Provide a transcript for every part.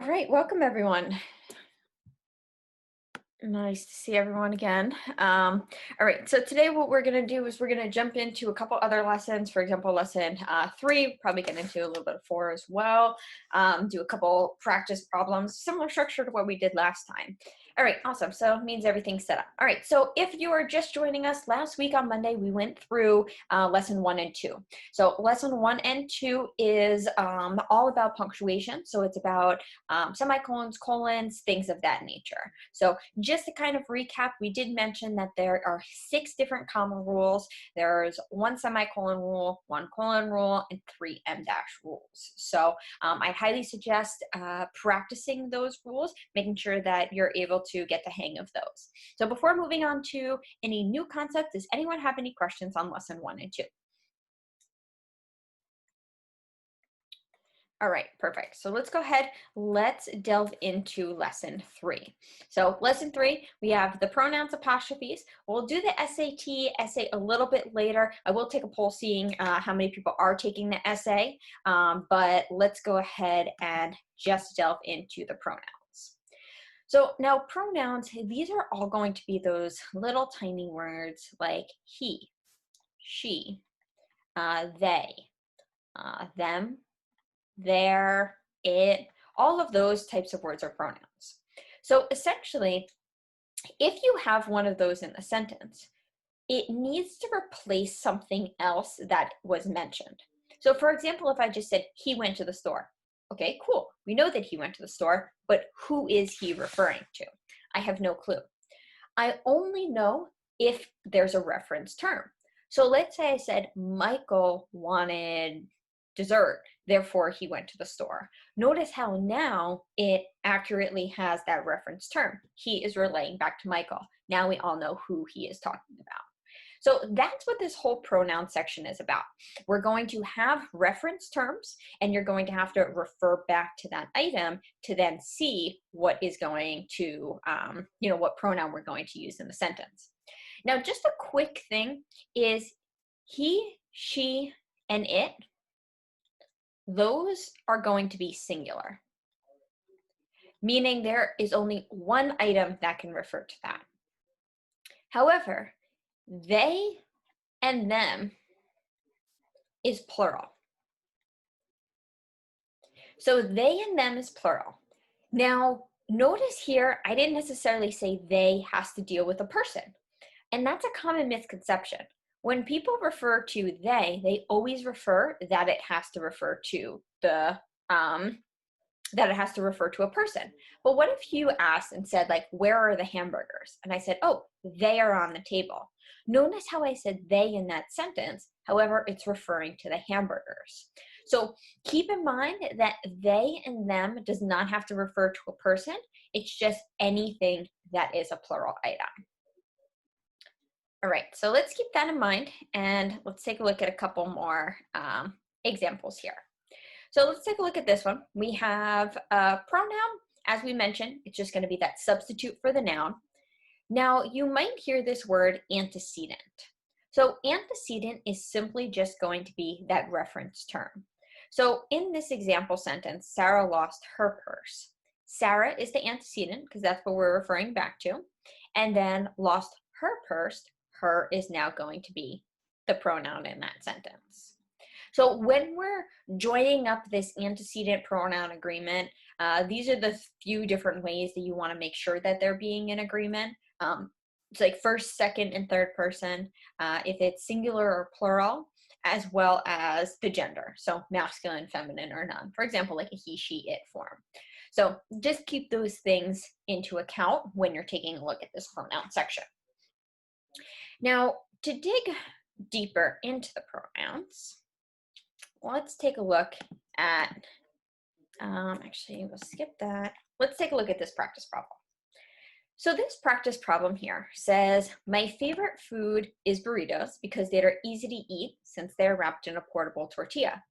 right, welcome everyone. Nice to see everyone again. All right, so today what we're going to do is we're going to jump into a couple other lessons. For example, lesson 3, probably get into a little bit of 4 as well. Do a couple practice problems, similar structure to what we did last time. All right, awesome. So it means everything's set up. All right, so if you are just joining us, last week on Monday, we went through lesson 1 and 2. So lesson 1 and 2 is all about punctuation. So it's about semicolons, colons, things of that nature. So just to kind of recap, we did mention that there are 6 different comma rules. There's 1 semicolon rule, 1 colon rule, and 3 em-dash rules. So I highly suggest practicing those rules, making sure that you're able to get the hang of those. So before moving on to any new concepts, does anyone have any questions on lesson 1 and 2? All right, perfect. So let's go ahead. Let's delve into lesson 3. So lesson 3, we have the pronouns apostrophes. We'll do the SAT essay a little bit later. I will take a poll seeing how many people are taking the essay, but let's go ahead and just delve into the pronouns. So now pronouns, these are all going to be those little tiny words like he, she, they, them, their, it, all of those types of words are pronouns. So essentially, if you have one of those in a sentence, it needs to replace something else that was mentioned. So for example, if I just said, he went to the store. Okay, cool. We know that he went to the store, but who is he referring to? I have no clue. I only know if there's a reference term. So let's say I said, Michael wanted dessert, therefore he went to the store. Notice how now it accurately has that reference term. He is relaying back to Michael. Now we all know who he is talking about. So that's what this whole pronoun section is about. We're going to have reference terms, and you're going to have to refer back to that item to then see what is going to, what pronoun we're going to use in the sentence. Now, just a quick thing is he, she, and it, those are going to be singular, meaning there is only one item that can refer to that. However, they and them is plural. So they and them is plural. Now, notice here, I didn't necessarily say they has to deal with a person. And that's a common misconception. When people refer to they always refer that it has to refer to the that it has to refer to a person. But what if you asked and said, like, where are the hamburgers? And I said, oh, they are on the table. Notice how I said they in that sentence. However, it's referring to the hamburgers. So keep in mind that they and them does not have to refer to a person. It's just anything that is a plural item. All right, so let's keep that in mind, and let's take a look at a couple more examples here. So let's take a look at this one. We have a pronoun. As we mentioned, it's just going to be that substitute for the noun. Now, you might hear this word antecedent. So antecedent is simply just going to be that reference term. So in this example sentence, Sarah lost her purse. Sarah is the antecedent because that's what we're referring back to. And then lost her purse, her is now going to be the pronoun in that sentence. So when we're joining up this antecedent pronoun agreement, these are the few different ways that you want to make sure that they're being in agreement. It's like first, second, and third person, if it's singular or plural, as well as the gender. So masculine, feminine, or none. For example, like a he, she, it form. So just keep those things into account when you're taking a look at this pronoun section. Now, to dig deeper into the pronouns, let's take a look at, actually, we'll skip that. Let's take a look at this practice problem. So this practice problem here says, my favorite food is burritos because they are easy to eat since they're wrapped in a portable tortilla.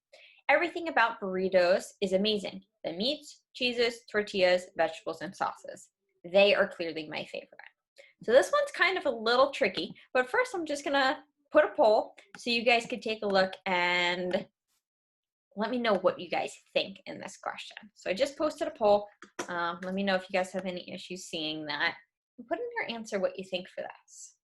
Everything about burritos is amazing. The meats, cheeses, tortillas, vegetables, and sauces. They are clearly my favorite. So this one's kind of a little tricky, but first I'm just gonna put a poll so you guys could take a look and let me know what you guys think in this question. So I just posted a poll. Let me know if you guys have any issues seeing that. Put in your answer what you think for this.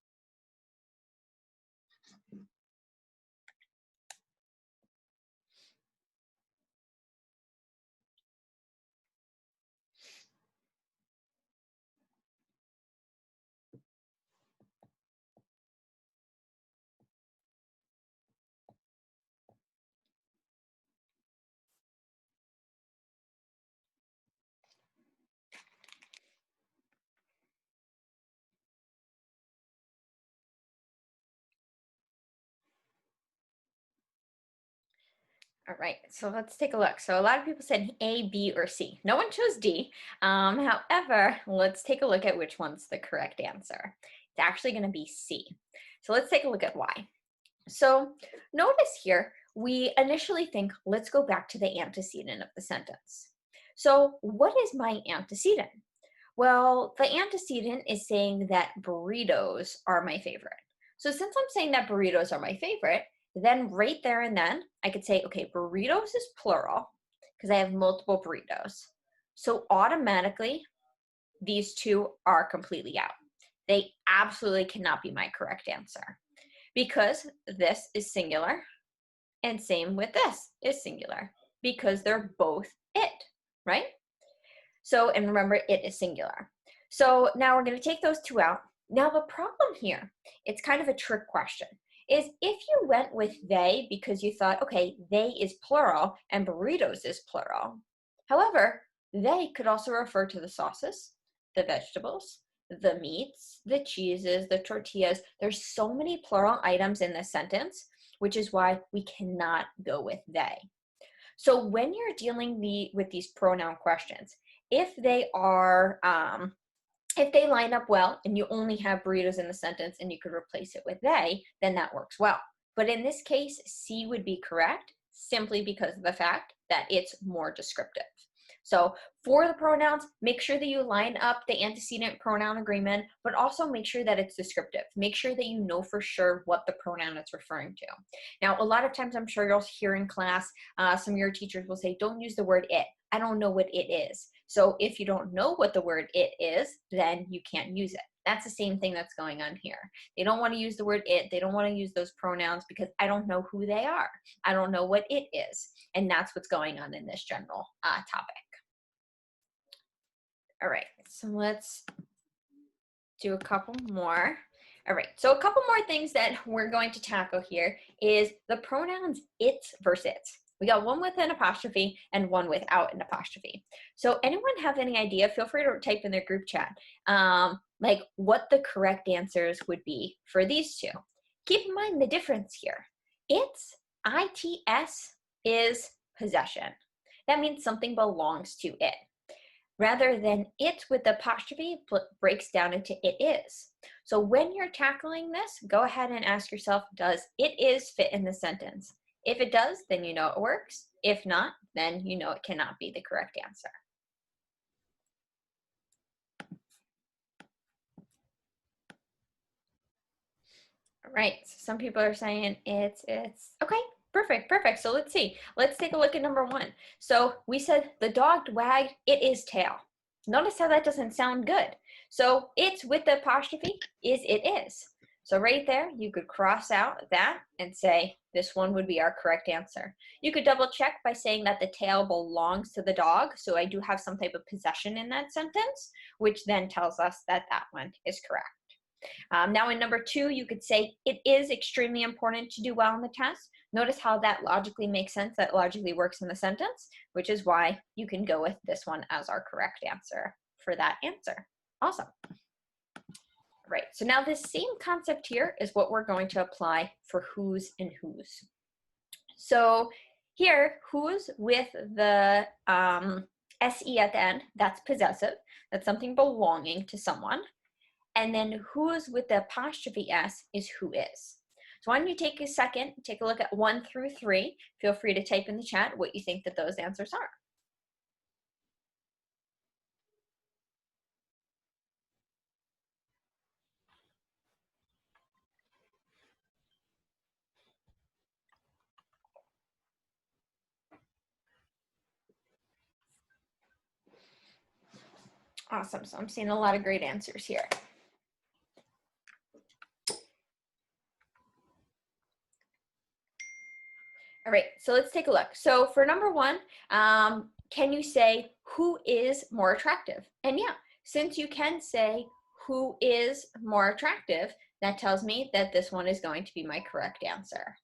All right, so let's take a look. So a lot of people said A, B, or C. No one chose D. However, let's take a look at which one's the correct answer. It's actually going to be C. So let's take a look at why. So notice here, we initially think, let's go back to the antecedent of the sentence. So what is my antecedent? Well, the antecedent is saying that burritos are my favorite. So since I'm saying that burritos are my favorite, then right there and then I could say, okay, burritos is plural because I have multiple burritos. So automatically, these two are completely out. They absolutely cannot be my correct answer because this is singular and same with this is singular because they're both it, right? So, and remember, it is singular. So now we're going to take those two out. Now the problem here, it's kind of a trick question, is if you went with they because you thought, okay, they is plural and burritos is plural. However, they could also refer to the sauces, the vegetables, the meats, the cheeses, the tortillas. There's so many plural items in this sentence, which is why we cannot go with they. So when you're dealing with these pronoun questions, if they are, if they line up well and you only have burritos in the sentence and you could replace it with they, then that works well. But in this case, C would be correct simply because of the fact that it's more descriptive. So for the pronouns, make sure that you line up the antecedent pronoun agreement, but also make sure that it's descriptive. Make sure that you know for sure what the pronoun it's referring to. Now, a lot of times I'm sure you'll hear in class, some of your teachers will say, don't use the word it. I don't know what it is. So if you don't know what the word it is, then you can't use it. That's the same thing that's going on here. They don't want to use the word it. They don't want to use those pronouns because I don't know who they are. I don't know what it is. And that's what's going on in this general topic. All right, so let's do a couple more. All right, so a couple more things that we're going to tackle here is the pronouns it's versus its. We got one with an apostrophe and one without an apostrophe. So anyone have any idea, feel free to type in their group chat, like what the correct answers would be for these two. Keep in mind the difference here. It's, ITS, is possession. That means something belongs to it. Rather than it with the apostrophe breaks down into it is. So when you're tackling this, go ahead and ask yourself, does it is fit in the sentence? If it does, then you know it works. If not, then you know it cannot be the correct answer. All right, so some people are saying it's. Okay, perfect. So let's see. Let's take a look at number one. So we said the dog wagged its tail. Notice how that doesn't sound good. So it's with the apostrophe is it is. So right there, you could cross out that and say this one would be our correct answer. You could double check by saying that the tail belongs to the dog. So I do have some type of possession in that sentence, which then tells us that that one is correct. Now in number two, you could say it is extremely important to do well on the test. Notice how that logically makes sense, that logically works in the sentence, which is why you can go with this one as our correct answer for that answer. Awesome. Right, so now this same concept here is what we're going to apply for whose and whose. So here, whose with the SE at the end, that's possessive. That's something belonging to someone. And then whose with the apostrophe S is who is. So why don't you take a second, take a look at 1 through 3. Feel free to type in the chat what you think that those answers are. Awesome. So I'm seeing a lot of great answers here. All right, so let's take a look. So for number one, can you say who is more attractive? And yeah, since you can say who is more attractive, that tells me that this one is going to be my correct answer.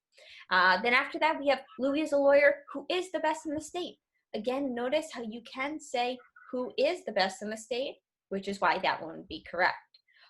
Then after that, we have Louis is a lawyer who is the best in the state. Again, notice how you can say who is the best in the state, which is why that one would be correct.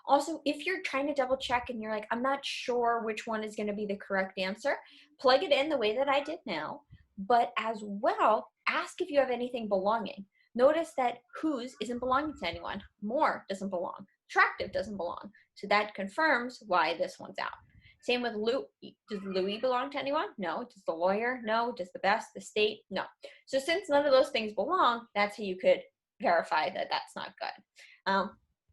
Also, if you're trying to double check and you're like, I'm not sure which one is going to be the correct answer, plug it in the way that I did now, but as well, ask if you have anything belonging. Notice that whose isn't belonging to anyone. More doesn't belong. Attractive doesn't belong. So that confirms why this one's out. Same with Louis. Does Louis belong to anyone? No. Does the lawyer? No. Does the best? The state? No. So since none of those things belong, that's how you could verify that that's not good.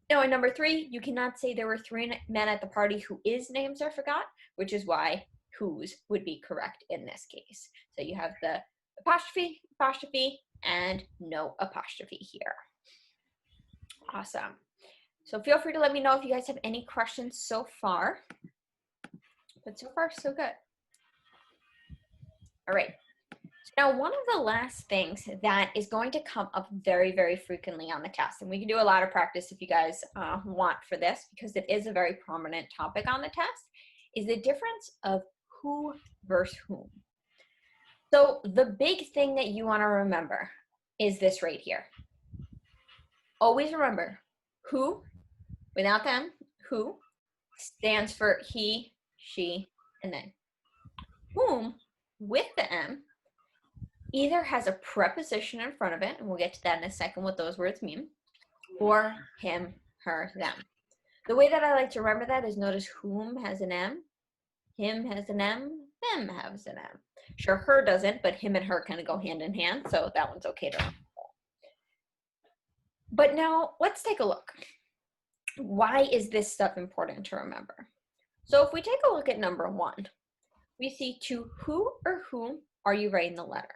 Now, in number three, you cannot say there were three men at the party whose names are forgot, which is why whose would be correct in this case. So you have the apostrophe, and no apostrophe here. Awesome. So feel free to let me know if you guys have any questions so far. But so far, so good. All right. Now, one of the last things that is going to come up very, very frequently on the test, and we can do a lot of practice if you guys want for this, because it is a very prominent topic on the test, is the difference of who versus whom. So the big thing that you want to remember is this right here. Always remember, who, without them, who, stands for he, she, and they. Whom, with the M, either has a preposition in front of it, and we'll get to that in a second what those words mean, or him, her, them. The way that I like to remember that is notice whom has an M, him has an M, them has an M. Sure, her doesn't, but him and her kind of go hand in hand, so that one's okay to remember. But now let's take a look. Why is this stuff important to remember? So if we take a look at number one, we see to who or whom are you writing the letter?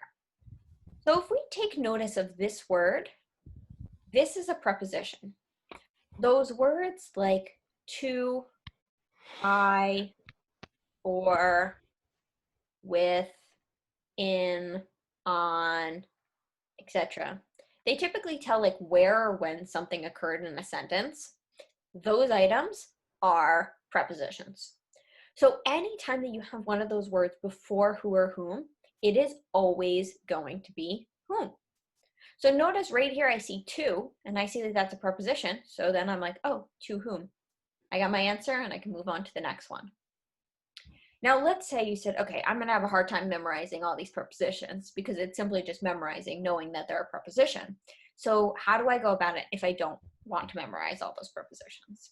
So if we take notice of this word, this is a preposition. Those words like to, I, for, with, in, on, etc. They typically tell like where or when something occurred in a sentence. Those items are prepositions. So anytime that you have one of those words before who or whom, it is always going to be whom. So notice right here I see to, and I see that that's a preposition. So then I'm like, oh, to whom? I got my answer, and I can move on to the next one. Now let's say you said, okay, I'm going to have a hard time memorizing all these prepositions because it's simply just memorizing, knowing that they're a preposition. So how do I go about it if I don't want to memorize all those prepositions?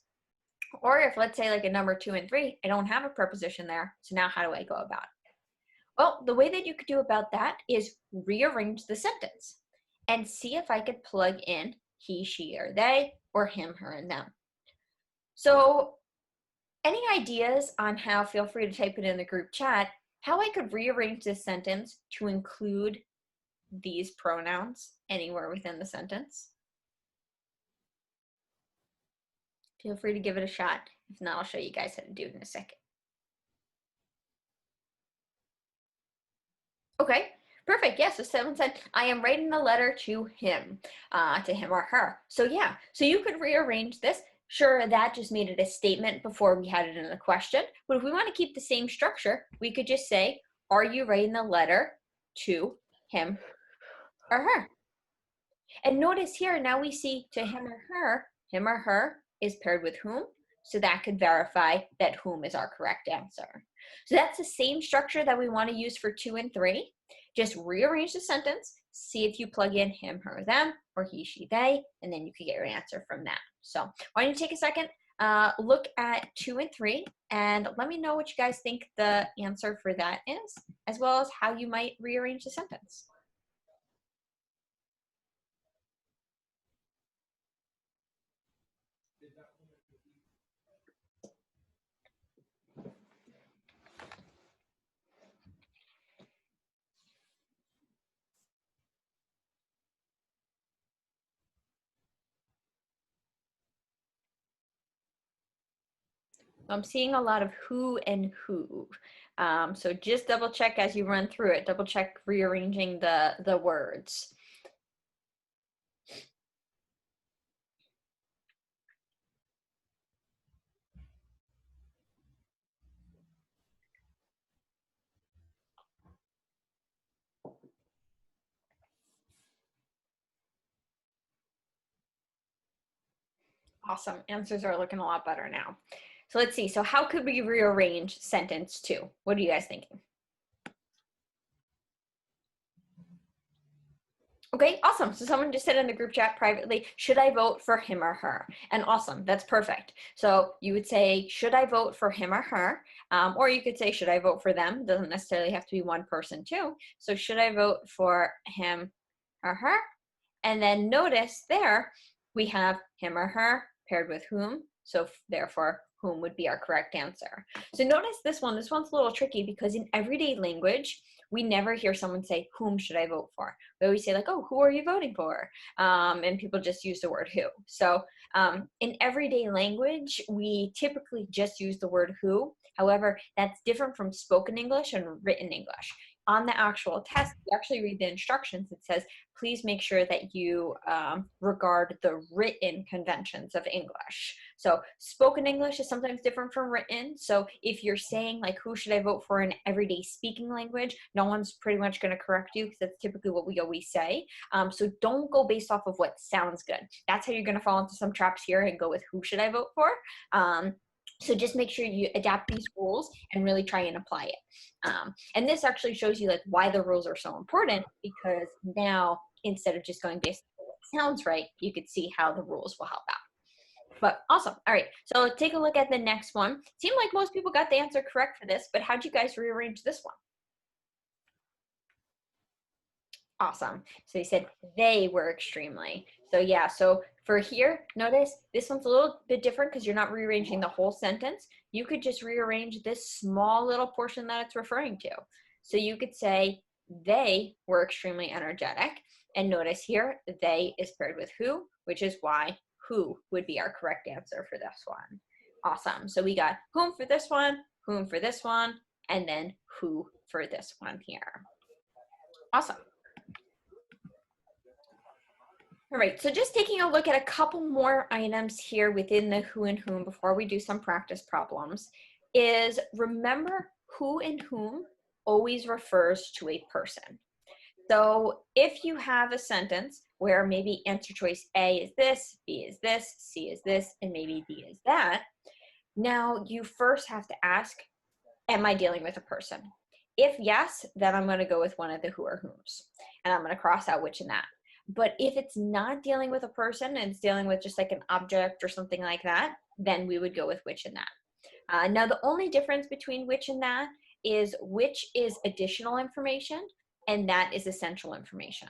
Or if, let's say, like a number 2 and 3, I don't have a preposition there, so now how do I go about it? Well, the way that you could do about that is rearrange the sentence and see if I could plug in he, she, or they, or him, her, and them. So any ideas on how, feel free to type it in the group chat, how I could rearrange this sentence to include these pronouns anywhere within the sentence? Feel free to give it a shot. If not, I'll show you guys how to do it in a second. Okay, perfect. Yeah, so someone said, I am writing the letter to him or her. So yeah, so you could rearrange this. Sure, that just made it a statement before we had it in the question. But if we want to keep the same structure, we could just say, are you writing the letter to him or her? And notice here, now we see to him or her is paired with whom. So that could verify that whom is our correct answer. So that's the same structure that we want to use for 2 and 3. Just rearrange the sentence, see if you plug in him, her, them, or he, she, they, and then you can get your answer from that. So why don't you take a second, look at 2 and 3, and let me know what you guys think the answer for that is, as well as how you might rearrange the sentence. I'm seeing a lot of who and who. So just double check as you run through it, double check rearranging the words. Awesome, answers are looking a lot better now. So let's see, so how could we rearrange sentence 2? What are you guys thinking? Okay, awesome. So someone just said in the group chat privately, should I vote for him or her? And awesome, that's perfect. So you would say, should I vote for him or her? Or you could say, should I vote for them? Doesn't necessarily have to be one person too. So should I vote for him or her? And then notice there, we have him or her paired with whom. So therefore, whom would be our correct answer. So notice this one's a little tricky because in everyday language, we never hear someone say, whom should I vote for? We always say like, oh, who are you voting for? And people just use the word who. So in everyday language, we typically just use the word who. However, that's different from spoken English and written English. On the actual test, you actually read the instructions. It says, please make sure that you regard the written conventions of English. So spoken English is sometimes different from written. So if you're saying like, who should I vote for in everyday speaking language, no one's pretty much going to correct you because that's typically what we always say. So don't go based off of what sounds good. That's how you're going to fall into some traps here and go with who should I vote for. So just make sure you adapt these rules and really try and apply it. And this actually shows you like why the rules are so important, because now instead of just going based on what sounds right, you could see how the rules will help out. But awesome. All right, so take a look at the next one. Seemed like most people got the answer correct for this, but how'd you guys rearrange this one? Awesome. So you said they were extremely. So yeah, so for here, notice this one's a little bit different because you're not rearranging the whole sentence. You could just rearrange this small little portion that it's referring to. So you could say they were extremely energetic. And notice here, they is paired with who, which is why who would be our correct answer for this one. Awesome. So we got whom for this one, whom for this one, and then who for this one here. Awesome. All right, so just taking a look at a couple more items here within the who and whom before we do some practice problems is remember who and whom always refers to a person. So if you have a sentence where maybe answer choice A is this, B is this, C is this, and maybe D is that, now you first have to ask, am I dealing with a person? If yes, then I'm going to go with one of the who or whom's, and I'm going to cross out which and that. But if it's not dealing with a person and it's dealing with just like an object or something like that, then we would go with which and that. Now, the only difference between which and that is which is additional information and that is essential information.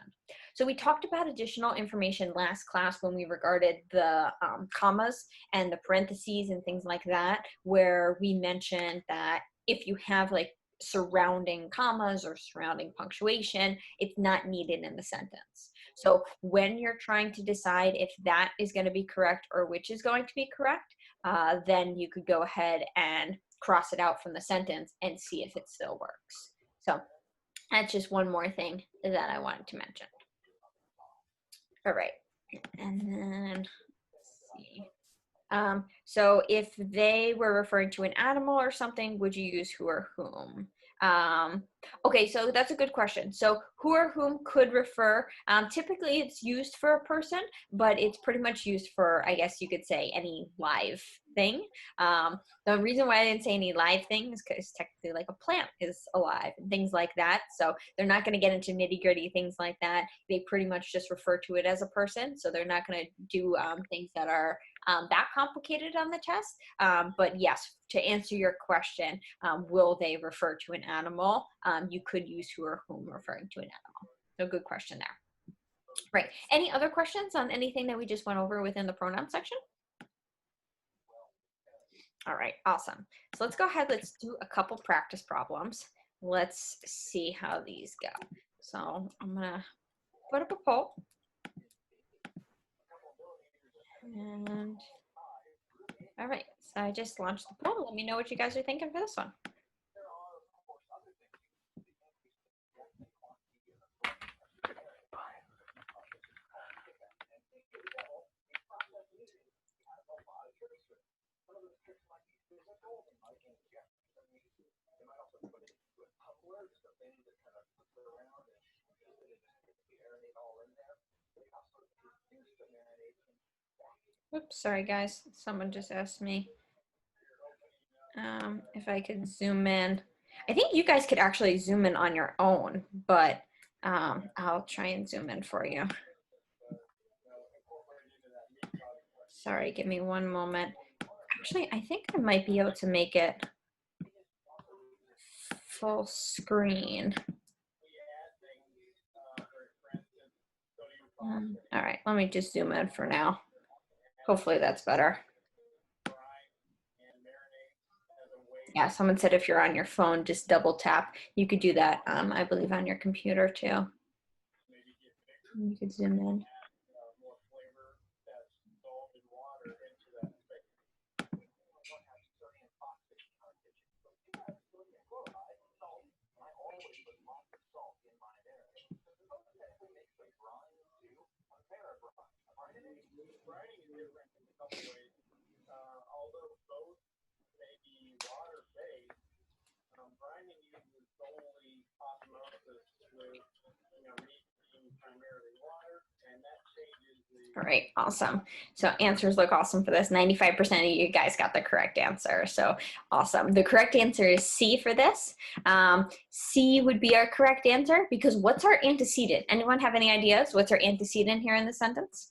So we talked about additional information last class when we regarded the commas and the parentheses and things like that, where we mentioned that if you have like surrounding commas or surrounding punctuation, it's not needed in the sentence. So when you're trying to decide if that is going to be correct or which is going to be correct, then you could go ahead and cross it out from the sentence and see if it still works. So that's just one more thing that I wanted to mention. All right, and then let's see. So if they were referring to an animal or something, would you use who or whom? Okay, so that's a good question. So who or whom could refer, typically it's used for a person, but it's pretty much used for, I guess you could say, any live thing. The reason why I didn't say any live thing is because technically like a plant is alive and things like that. So they're not going to get into nitty gritty things like that. They pretty much just refer to it as a person. So they're not going to do things that are that complicated on the test. But yes, to answer your question, will they refer to an animal? You could use who or whom referring to an animal. So good question there. Right. Any other questions on anything that we just went over within the pronoun section? All right, awesome. So let's go ahead, let's do a couple practice problems. Let's see how these go. So I'm gonna put up a poll. And All right, so I just launched the poll. Let me know what you guys are thinking for this one. Oops, sorry guys. Someone just asked me if I could zoom in. I think you guys could actually zoom in on your own, but I'll try and zoom in for you. Sorry, give me one moment. Actually, I think I might be able to make it full screen. All right, let me just zoom in for now. Hopefully that's better. Yeah, someone said if you're on your phone, just double tap. You could do that, I believe, on your computer too. You could zoom in. All right, awesome. So answers look awesome for this. 95% of you guys got the correct answer. So awesome. The correct answer is C for this. C would be our correct answer because what's our antecedent? Anyone have any ideas? What's our antecedent here in the sentence?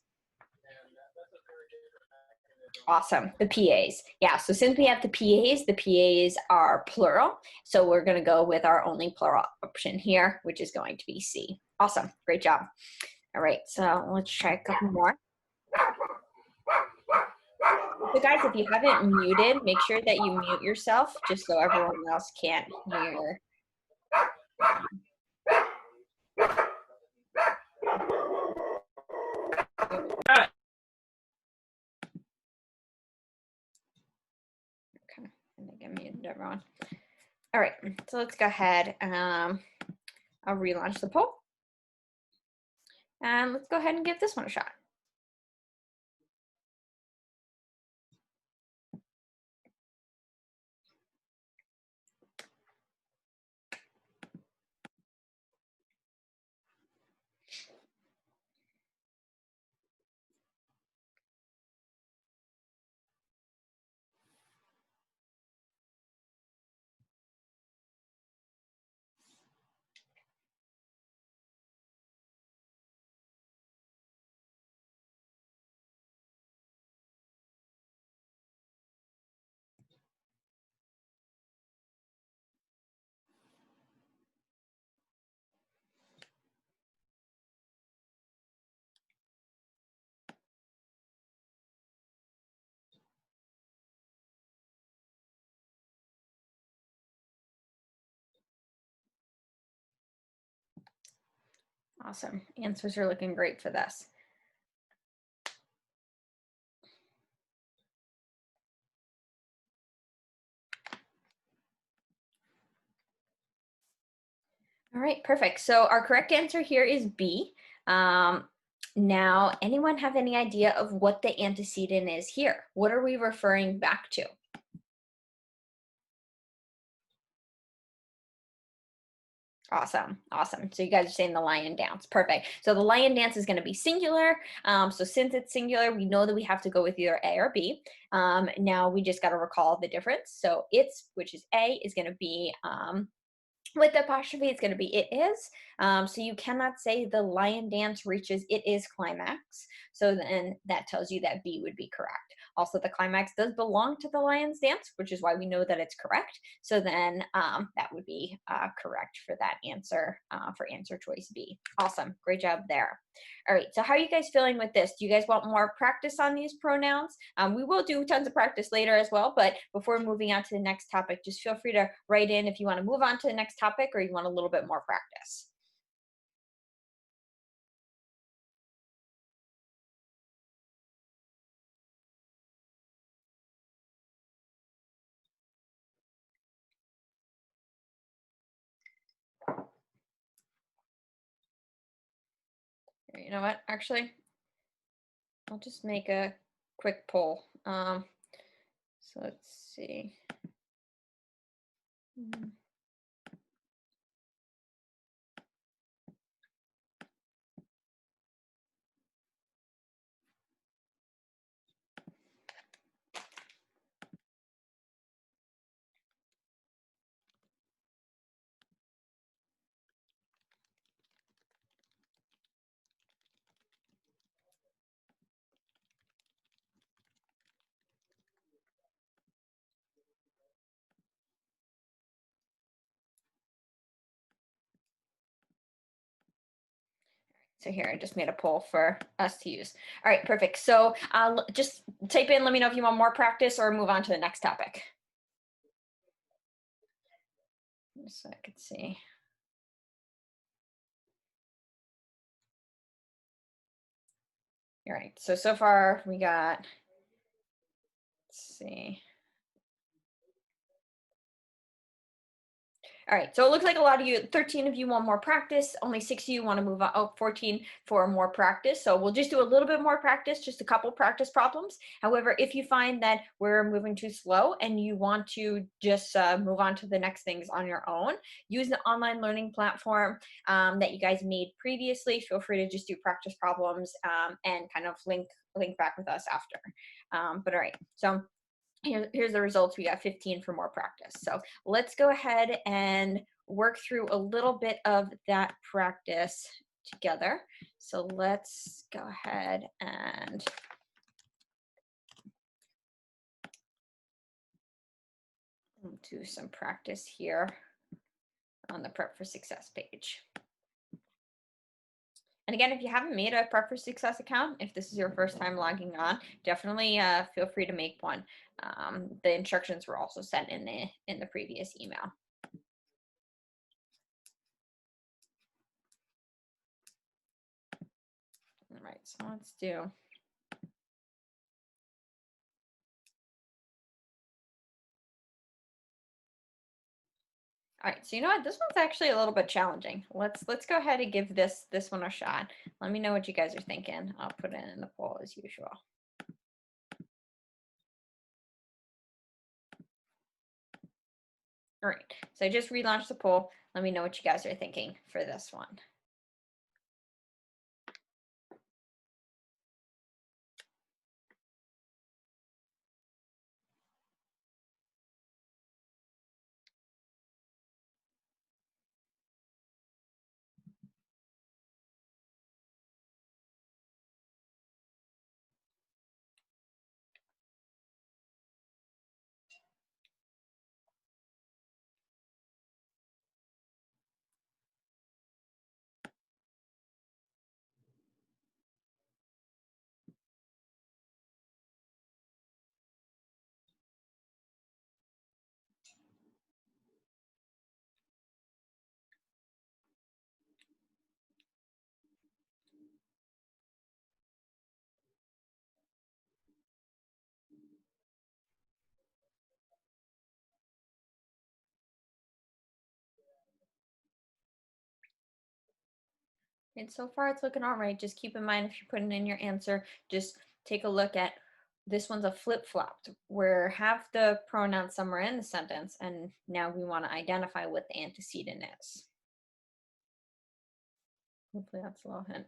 Awesome, the PAs. Yeah, so since we have the PAs are plural. So we're gonna go with our only plural option here, which is going to be C. Awesome, great job. All right, so let's try a couple more. So guys, if you haven't muted, make sure that you mute yourself just so everyone else can't hear. Okay, I think I muted everyone. All right, so let's go ahead. I'll relaunch the poll. And let's go ahead and give this one a shot. Awesome, answers are looking great for this. All right, perfect. So our correct answer here is B. Now, anyone have any idea of what the antecedent is here? What are we referring back to? Awesome, awesome. So you guys are saying the lion dance. Perfect. So the lion dance is going to be singular. So since it's singular, we know that we have to go with either A or B. Now we just got to recall the difference. So it's, which is A, is going to be with the apostrophe, it's going to be it is. So you cannot say the lion dance reaches it is climax. So then that tells you that B would be correct. Also, the climax does belong to the lion's dance, which is why we know that it's correct. So then that would be correct for that answer, for answer choice B. Awesome. Great job there. All right. So how are you guys feeling with this? Do you guys want more practice on these pronouns? We will do tons of practice later as well. But before moving on to the next topic, just feel free to write in if you want to move on to the next topic or you want a little bit more practice. You know what? Actually, I'll just make a quick poll. So let's see. Mm. So here, I just made a poll for us to use. All right, perfect. So just type in, let me know if you want more practice or move on to the next topic. So I could see. All right, so far we got, let's see. All right, so it looks like a lot of you, 13 of you want more practice, only 6 of you want to move on, 14 for more practice. So we'll just do a little bit more practice, just a couple practice problems. However, if you find that we're moving too slow and you want to just move on to the next things on your own, use the online learning platform that you guys made previously. Feel free to just do practice problems and kind of link back with us after. But all right, so here's the results. We got 15 for more practice. So let's go ahead and work through a little bit of that practice together. So let's go ahead and do some practice here on the Prep for Success page. And again, if you haven't made a Prep for Success account, if this is your first time logging on, definitely feel free to make one. The instructions were also sent in the previous email. All right, so let's do. All right, so you know what? This one's actually a little bit challenging. Let's go ahead and give this one a shot. Let me know what you guys are thinking. I'll put it in the poll as usual. All right, so I just relaunched the poll. Let me know what you guys are thinking for this one. And so far it's looking all right. Just keep in mind if you're putting in your answer, just take a look at this one's a flip-flopped where half the pronoun somewhere in the sentence, and now we want to identify what the antecedent is. Hopefully that's a little hint.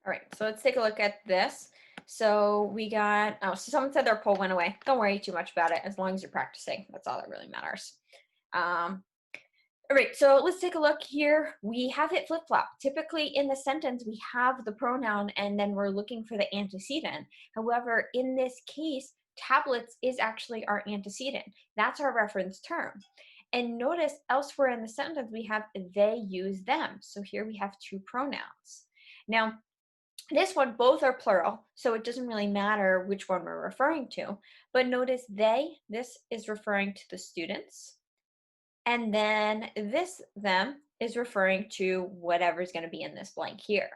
All right, so let's take a look at this. So we got, oh, so someone said their poll went away. Don't worry too much about it as long as you're practicing. That's all that really matters. All right, so let's take a look here. We have it flip-flop. Typically in the sentence, we have the pronoun and then we're looking for the antecedent. However, in this case, tablets is actually our antecedent. That's our reference term. And notice elsewhere in the sentence, we have they use them. So here we have two pronouns. Now, this one, both are plural, so it doesn't really matter which one we're referring to. But notice they, this is referring to the students. And then this, them, is referring to whatever's going to be in this blank here.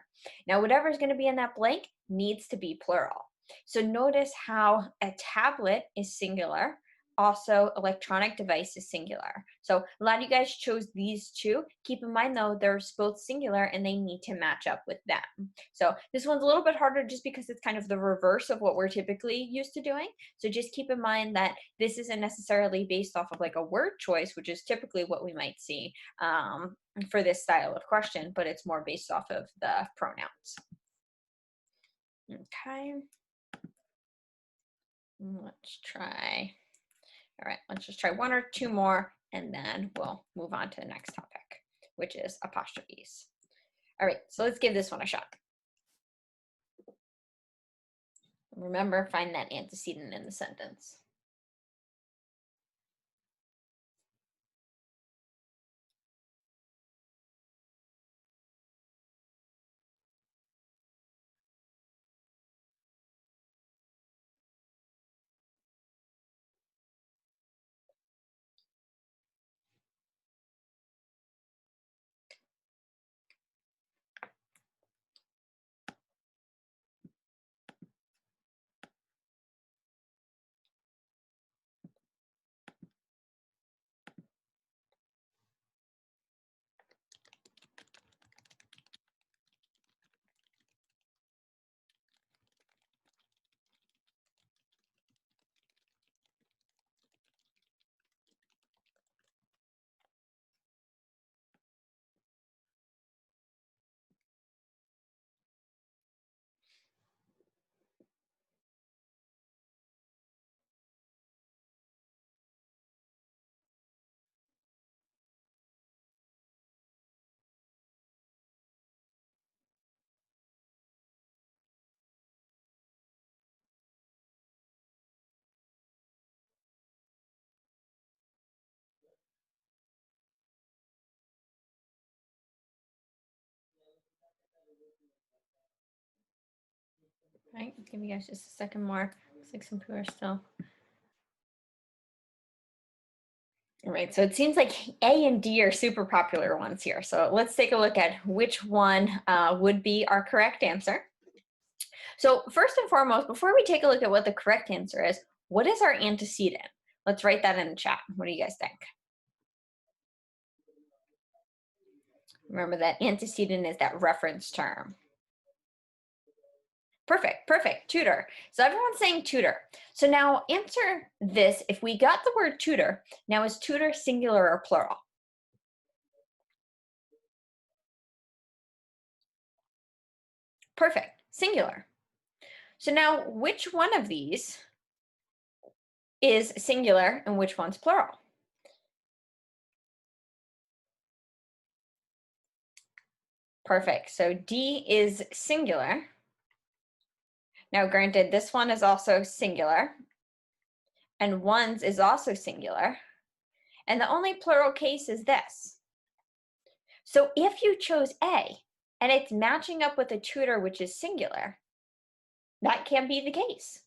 Now, whatever's going to be in that blank needs to be plural. So notice how a tablet is singular, Also, electronic device is singular. So a lot of you guys chose these two. Keep in mind though, they're both singular and they need to match up with them. So this one's a little bit harder just because it's kind of the reverse of what we're typically used to doing. So just keep in mind that this isn't necessarily based off of like a word choice, which is typically what we might see for this style of question, but it's more based off of the pronouns. Okay. Let's try. All right, let's just try one or two more, and then we'll move on to the next topic, which is apostrophes. All right, so let's give this one a shot. Remember, find that antecedent in the sentence. All right, give you guys just a second more. Looks like some people are still. All right, so it seems like A and D are super popular ones here. So let's take a look at which one would be our correct answer. So first and foremost, before we take a look at what the correct answer is, what is our antecedent? Let's write that in the chat. What do you guys think? Remember that antecedent is that reference term. Perfect, perfect, tutor. So everyone's saying tutor. So now answer this. If we got the word tutor, now is tutor singular or plural? Perfect, singular. So now which one of these is singular and which one's plural? Perfect, so D is singular. Now granted, this one is also singular and ones is also singular. And the only plural case is this. So if you chose A and it's matching up with a tutor which is singular, that can be the case.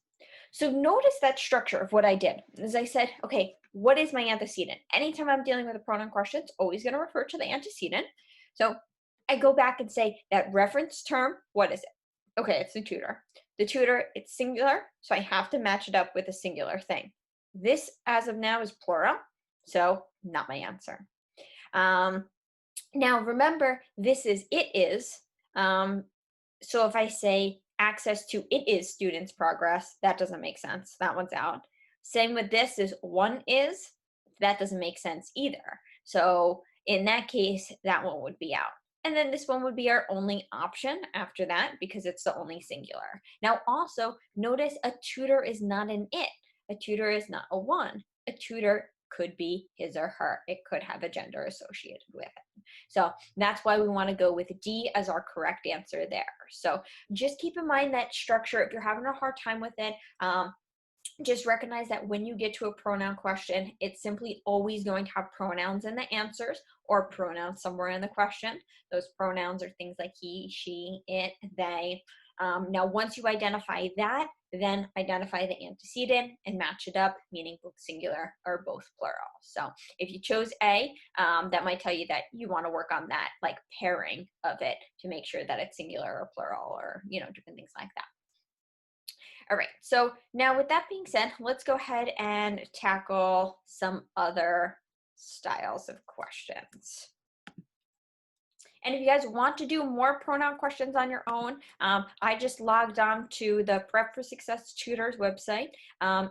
So notice that structure of what I did. As I said, okay, what is my antecedent? Anytime I'm dealing with a pronoun question, it's always going to refer to the antecedent. So I go back and say that reference term, what is it? Okay, it's the tutor. The tutor, it's singular, so I have to match it up with a singular thing. This, as of now, is plural, so not my answer. Now, remember, this is it is. So if I say access to it is students' progress, that doesn't make sense. That one's out. Same with this is one is. That doesn't make sense either. So in that case, that one would be out. And then this one would be our only option after that because it's the only singular. Now also, notice a tutor is not an it. A tutor is not a one. A tutor could be his or her. It could have a gender associated with it. So that's why we want to go with D as our correct answer there. So just keep in mind that structure. If you're having a hard time with it, just recognize that when you get to a pronoun question, it's simply always going to have pronouns in the answers or pronouns somewhere in the question. Those pronouns are things like he, she, it, they. Now, once you identify that, then identify the antecedent and match it up, meaning both singular or both plural. So if you chose A, that might tell you that you want to work on that, like pairing of it to make sure that it's singular or plural or, different things like that. All right, so now with that being said, let's go ahead and tackle some other styles of questions. And if you guys want to do more pronoun questions on your own, I just logged on to the Prep for Success Tutors website.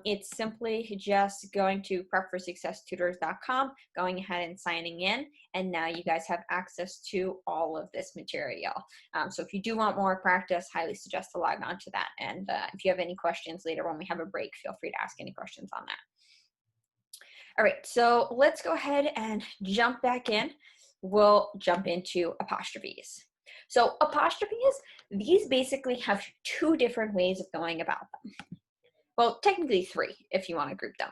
It's simply just going to prepforsuccesstutors.com, going ahead and signing in, and now you guys have access to all of this material. So if you do want more practice, highly suggest to log on to that. And if you have any questions later when we have a break, feel free to ask any questions on that. All right, so let's go ahead and jump back in. We'll jump into apostrophes. So apostrophes, these basically have two different ways of going about them. Well, technically three, if you want to group them.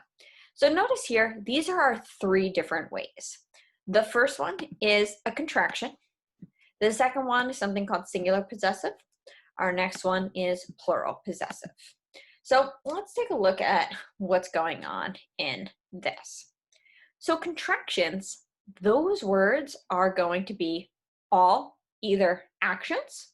So notice here, these are our three different ways. The first one is a contraction. The second one is something called singular possessive. Our next one is plural possessive. So let's take a look at what's going on in this. So contractions, those words are going to be all either actions,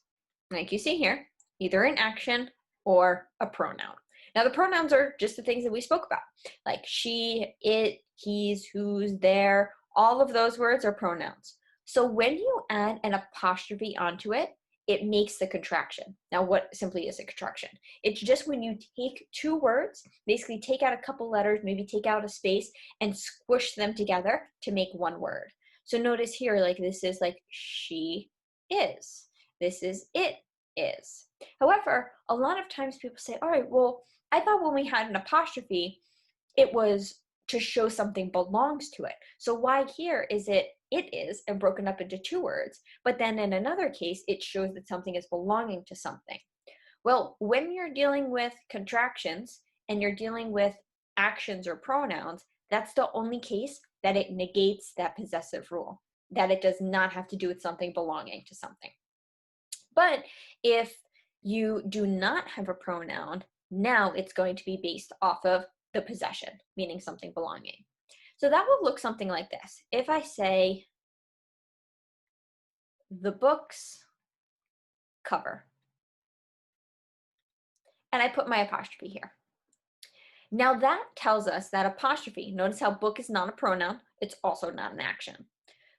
like you see here, either an action or a pronoun. Now the pronouns are just the things that we spoke about, like she, it, he's, who's, their, all of those words are pronouns. So when you add an apostrophe onto it, it makes the contraction. Now, what simply is a contraction? It's just when you take two words, basically take out a couple letters, maybe take out a space, and squish them together to make one word. So notice here, like this is like she is. This is it is. However, a lot of times people say, all right, well, I thought when we had an apostrophe, it was to show something belongs to it. So why here is it is and broken up into two words, but then in another case, it shows that something is belonging to something. Well, when you're dealing with contractions and you're dealing with actions or pronouns, that's the only case that it negates that possessive rule, that it does not have to do with something belonging to something. But if you do not have a pronoun, now it's going to be based off of the possession, meaning something belonging. So that will look something like this. If I say the book's cover, and I put my apostrophe here. Now that tells us that apostrophe, notice how book is not a pronoun, it's also not an action.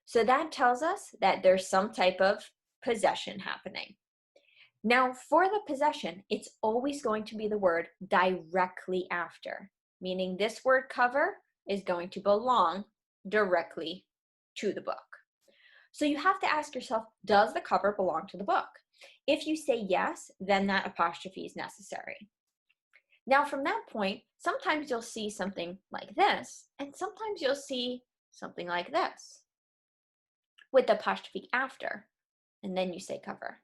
So that tells us that there's some type of possession happening. Now for the possession, it's always going to be the word directly after, meaning this word cover is going to belong directly to the book. So you have to ask yourself, does the cover belong to the book? If you say yes, then that apostrophe is necessary. Now from that point, sometimes you'll see something like this, and sometimes you'll see something like this with the apostrophe after, and then you say cover.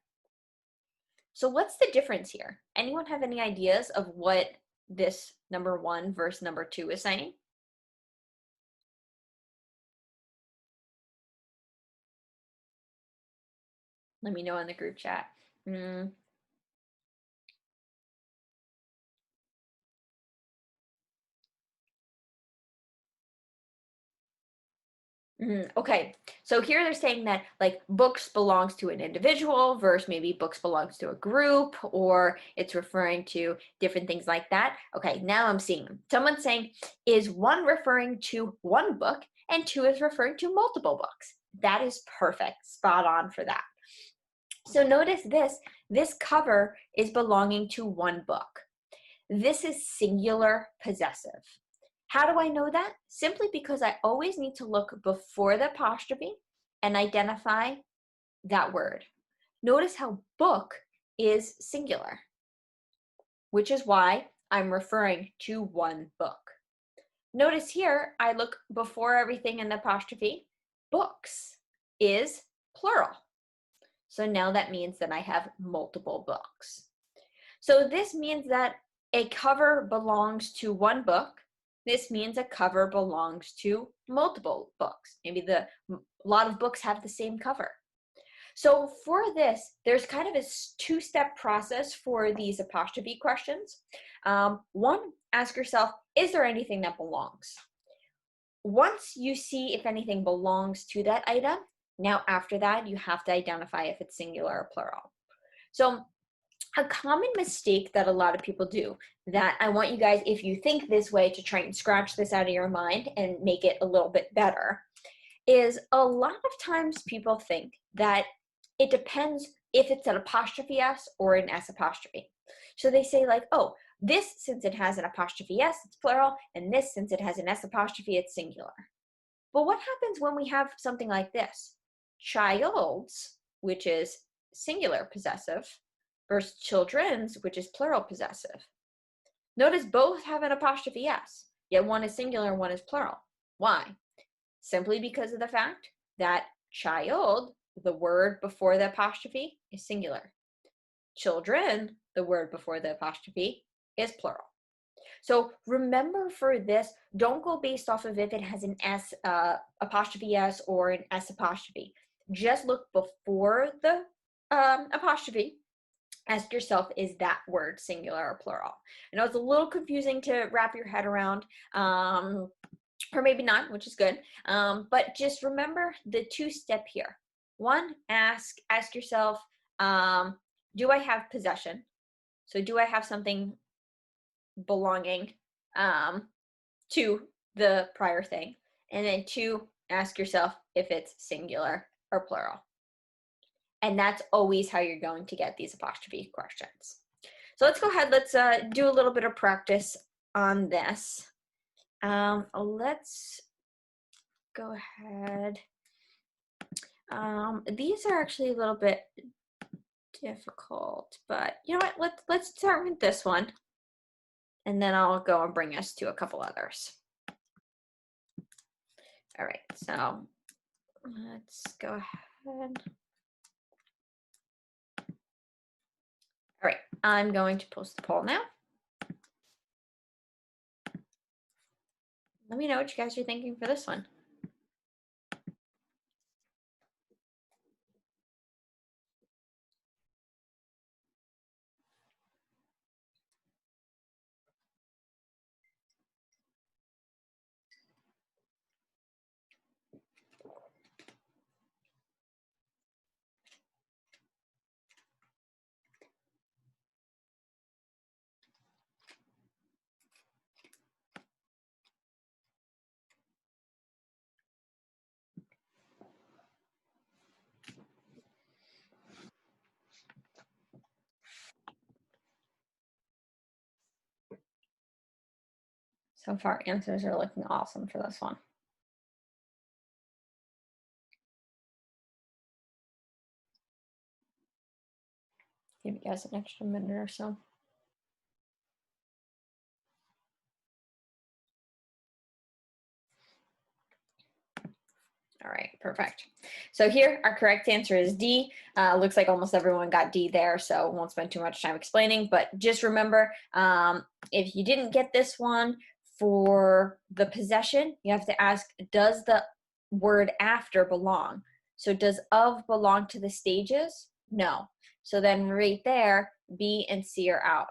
So what's the difference here? Anyone have any ideas of what this number 1 versus number 2 is saying? Let me know in the group chat. Okay, so here they're saying that like books belongs to an individual versus maybe books belongs to a group, or it's referring to different things like that. Okay, now I'm seeing them. Someone's saying, is 1 referring to one book and 2 is referring to multiple books? That is perfect, spot on for that. So notice this cover is belonging to one book. This is singular possessive. How do I know that? Simply because I always need to look before the apostrophe and identify that word. Notice how book is singular, which is why I'm referring to one book. Notice here, I look before everything in the apostrophe. Books is plural. So now that means that I have multiple books. So this means that a cover belongs to one book. This means a cover belongs to multiple books. Maybe a lot of books have the same cover. So for this, there's kind of a two-step process for these apostrophe questions. One, ask yourself, is there anything that belongs? Once you see if anything belongs to that item, now after that, you have to identify if it's singular or plural. So A common mistake that a lot of people do, that I want you guys, if you think this way, to try and scratch this out of your mind and make it a little bit better, is a lot of times people think that it depends if it's an apostrophe S or an S apostrophe. So they say like, oh, this, since it has an apostrophe S, it's plural, and this, since it has an S apostrophe, it's singular. But what happens when we have something like this? Child's, which is singular possessive, versus children's, which is plural possessive. Notice both have an apostrophe S, yet one is singular and one is plural. Why? Simply because of the fact that child, the word before the apostrophe, is singular. Children, the word before the apostrophe, is plural. So remember for this, don't go based off of if it has an S, apostrophe S or an S apostrophe. Just look before the apostrophe. Ask yourself, is that word singular or plural? I know it's a little confusing to wrap your head around, or maybe not, which is good. But just remember the two-step here. One, ask yourself, do I have possession? So do I have something belonging to the prior thing? And then two, ask yourself if it's singular or plural. And that's always how you're going to get these apostrophe questions. So let's go ahead, let's do a little bit of practice on this. Let's go ahead. These are actually a little bit difficult, but you know what, let's start with this one, and then I'll go and bring us to a couple others. All right, so let's go ahead. All right, I'm going to post the poll now. Let me know what you guys are thinking for this one. So far, answers are looking awesome for this one. Give you guys an extra minute or so. All right, perfect. So here, our correct answer is D. Looks like almost everyone got D there, so won't spend too much time explaining, but just remember, if you didn't get this one, for the possession, you have to ask, does the word after belong? So does of belong to the stages? No. So then right there, B and C are out.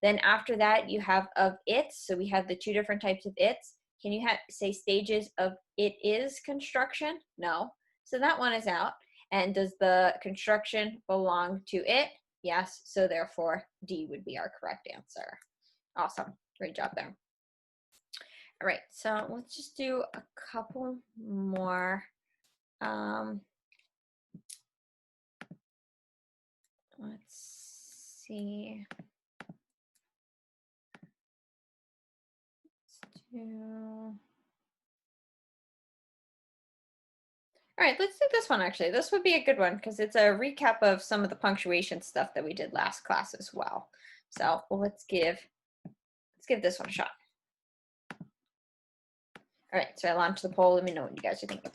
Then after that, you have of its. So we have the two different types of its. Can you say stages of it is construction? No. So that one is out. And does the construction belong to it? Yes. So therefore, D would be our correct answer. Awesome. Great job there. All right. So let's just do a couple more. Let's see. All right, let's do this one actually. This would be a good one because it's a recap of some of the punctuation stuff that we did last class as well. So let's give this one a shot. All right, so I launched the poll. Let me know what you guys are thinking.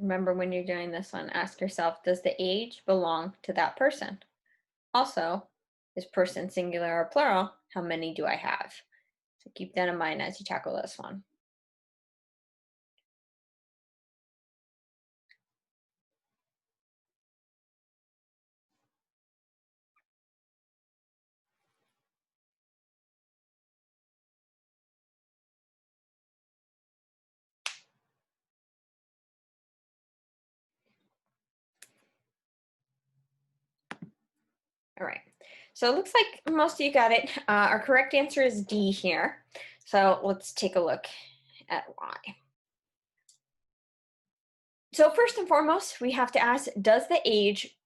Remember, when you're doing this one, ask yourself, does the age belong to that person? Also, is person singular or plural? How many do I have? So keep that in mind as you tackle this one. All right, so it looks like most of you got it. Our correct answer is D here. So let's take a look at why. So first and foremost, we have to ask, does the age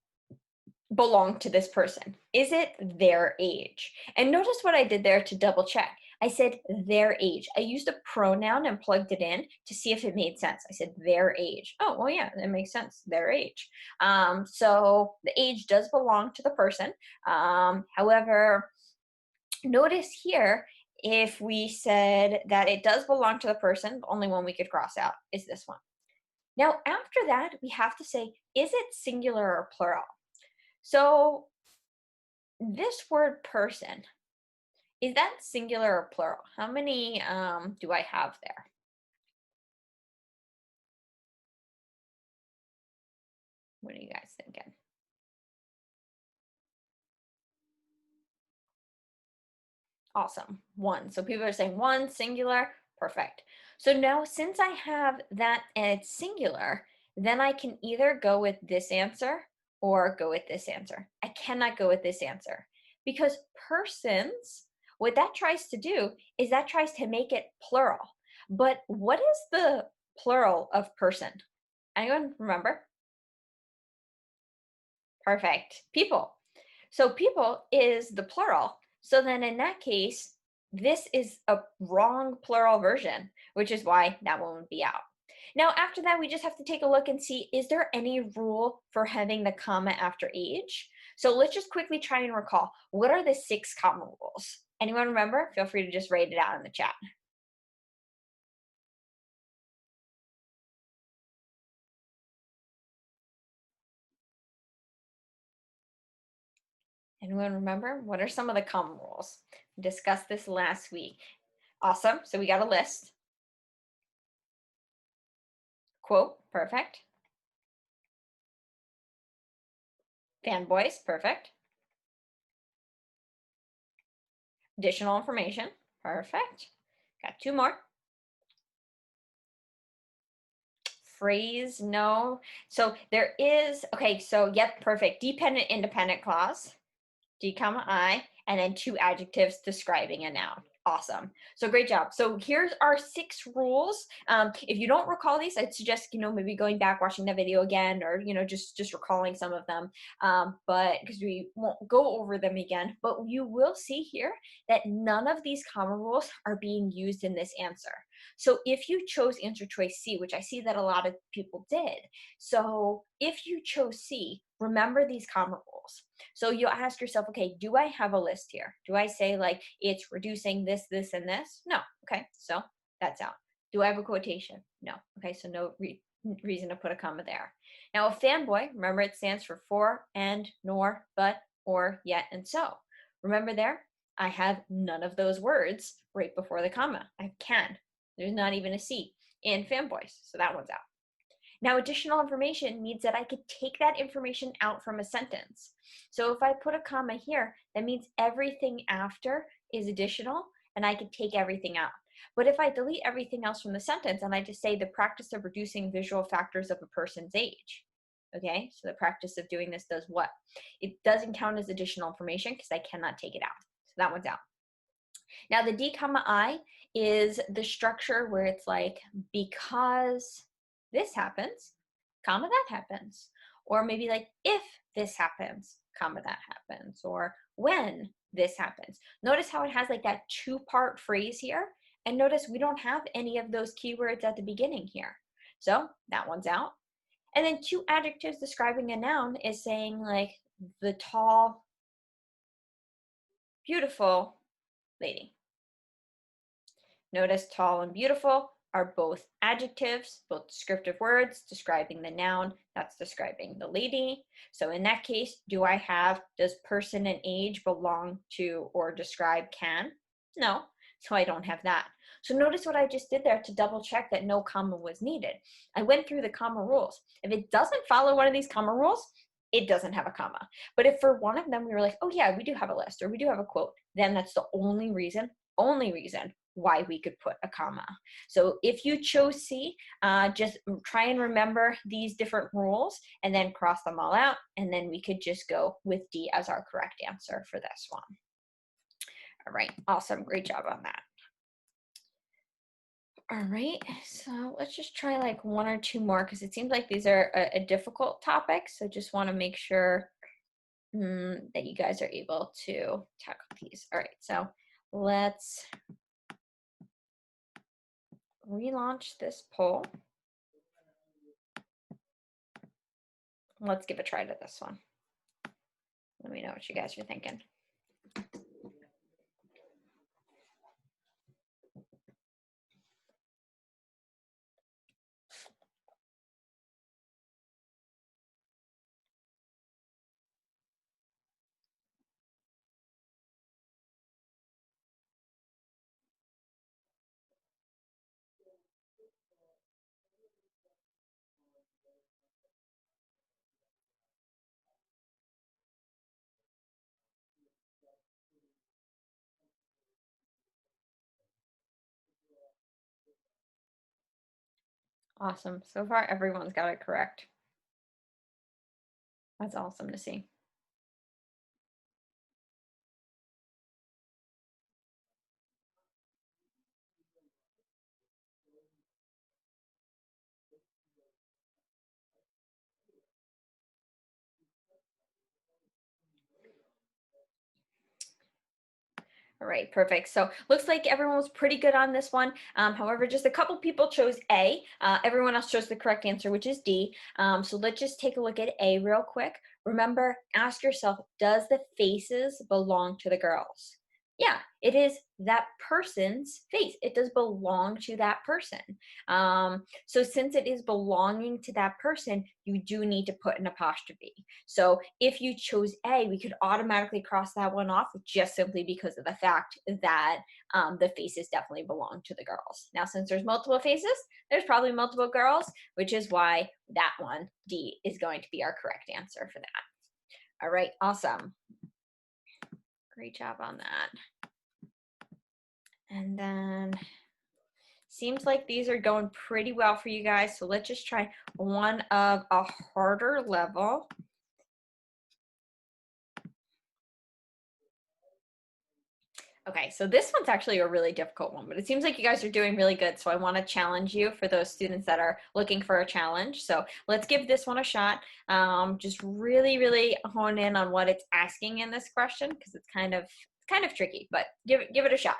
belong to this person? Is it their age? And notice what I did there to double check. I said their age. I used a pronoun and plugged it in to see if it made sense. I said their age. Oh, well, yeah, that makes sense. Their age. So the age does belong to the person. However, notice here, if we said that it does belong to the person, the only one we could cross out is this one. Now, after that, we have to say, is it singular or plural? So this word person, is that singular or plural? How many do I have there? What are you guys thinking? Awesome. One. So people are saying one, singular, perfect. So now since I have that and it's singular, then I can either go with this answer or go with this answer. I cannot go with this answer because persons, what that tries to do is that tries to make it plural. But what is the plural of person? Anyone remember? Perfect. People. So people is the plural. So then in that case, this is a wrong plural version, which is why that one would be out. Now, after that, we just have to take a look and see, is there any rule for having the comma after age? So let's just quickly try and recall, what are the 6 comma rules? Anyone remember? Feel free to just write it out in the chat. Anyone remember? What are some of the comma rules? We discussed this last week. Awesome. So we got a list. Quote, perfect. Fanboys, perfect. Additional information, perfect. Got 2 more. Phrase, no. So there is, okay, so yep, perfect. Dependent, independent clause, D comma I, and then 2 adjectives describing a noun. Awesome. So great job. So here's our 6 rules. If you don't recall these, I'd suggest, maybe going back, watching the video again, or, just recalling some of them. But because we won't go over them again, but you will see here that none of these comma rules are being used in this answer. So if you chose answer choice C, which I see that a lot of people did, so if you chose C, remember these comma rules. So you'll ask yourself, okay, do I have a list here? Do I say like it's reducing this, this, and this? No. Okay, so that's out. Do I have a quotation? No. Okay, so no reason to put a comma there. Now a fanboy, remember it stands for, and, nor, but, or, yet, and so. Remember there, I have none of those words right before the comma. I can. There's not even a C in fanboys, so that one's out. Now, additional information means that I could take that information out from a sentence. So if I put a comma here, that means everything after is additional, and I could take everything out. But if I delete everything else from the sentence and I just say the practice of reducing visual factors of a person's age, okay, so the practice of doing this does what? It doesn't count as additional information because I cannot take it out. So that one's out. Now the D comma I is the structure where it's like, because this happens, comma, that happens. Or maybe like, if this happens, comma, that happens. Or when this happens. Notice how it has like that 2-part phrase here. And notice we don't have any of those keywords at the beginning here. So that one's out. And then 2 adjectives describing a noun is saying like the tall, beautiful lady. Notice tall and beautiful, are both adjectives, both descriptive words describing the noun that's describing the lady. So in that case, do I have does person and age belong to or describe can? No, so I don't have that. So notice what I just did there to double check that no comma was needed. I went through the comma rules. If it doesn't follow one of these comma rules, it doesn't have a comma. But if for one of them we were like, oh yeah, we do have a list or we do have a quote, then that's the only reason why we could put a comma. So if you chose C, just try and remember these different rules and then cross them all out, and then we could just go with D as our correct answer for this one. All right, awesome, great job on that. All right, so let's just try like one or two more because it seems like these are a difficult topic. So just want to make sure that you guys are able to tackle these. All right, so let's relaunch this poll. Let's give a try to this one. Let me know what you guys are thinking. Awesome. So far, everyone's got it correct. That's awesome to see. All right, perfect. So looks like everyone was pretty good on this one. However, just a couple people chose A. Everyone else chose the correct answer, which is D. So let's just take a look at A real quick. Remember, ask yourself, does the faces belong to the girls? Yeah, it is that person's face. It does belong to that person. So since it is belonging to that person, you do need to put an apostrophe. So if you chose A, we could automatically cross that one off just simply because of the fact that the faces definitely belong to the girls. Now, since there's multiple faces, there's probably multiple girls, which is why that one, D, is going to be our correct answer for that. All right, awesome. Great job on that. And then seems like these are going pretty well for you guys. So let's just try one of a harder level. Okay, so this one's actually a really difficult one, but it seems like you guys are doing really good. So I want to challenge you for those students that are looking for a challenge. So let's give this one a shot. Just really hone in on what it's asking in this question because it's kind of tricky, but give it a shot.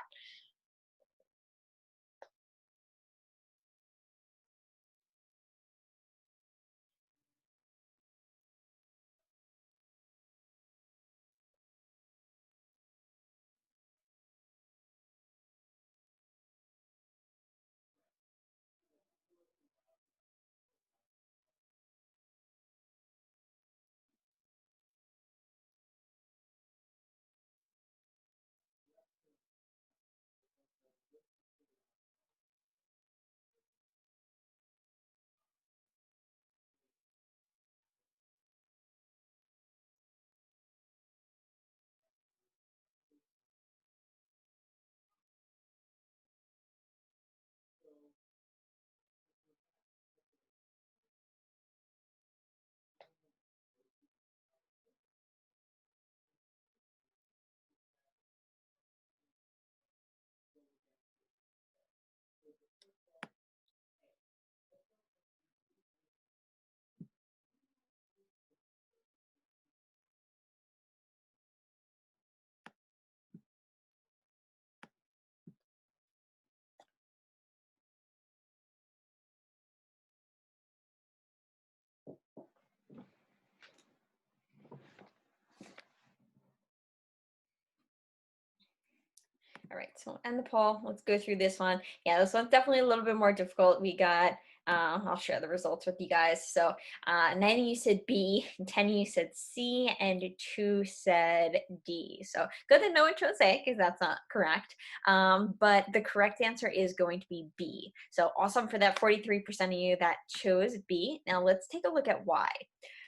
All right, so we'll end the poll. Let's go through this one. Yeah, this one's definitely a little bit more difficult. We got, I'll share the results with you guys. So 9 of you said B, 10 of you said C, and 2 said D. So good that no one chose A because that's not correct. But the correct answer is going to be B. So awesome for that 43% of you that chose B. Now let's take a look at why.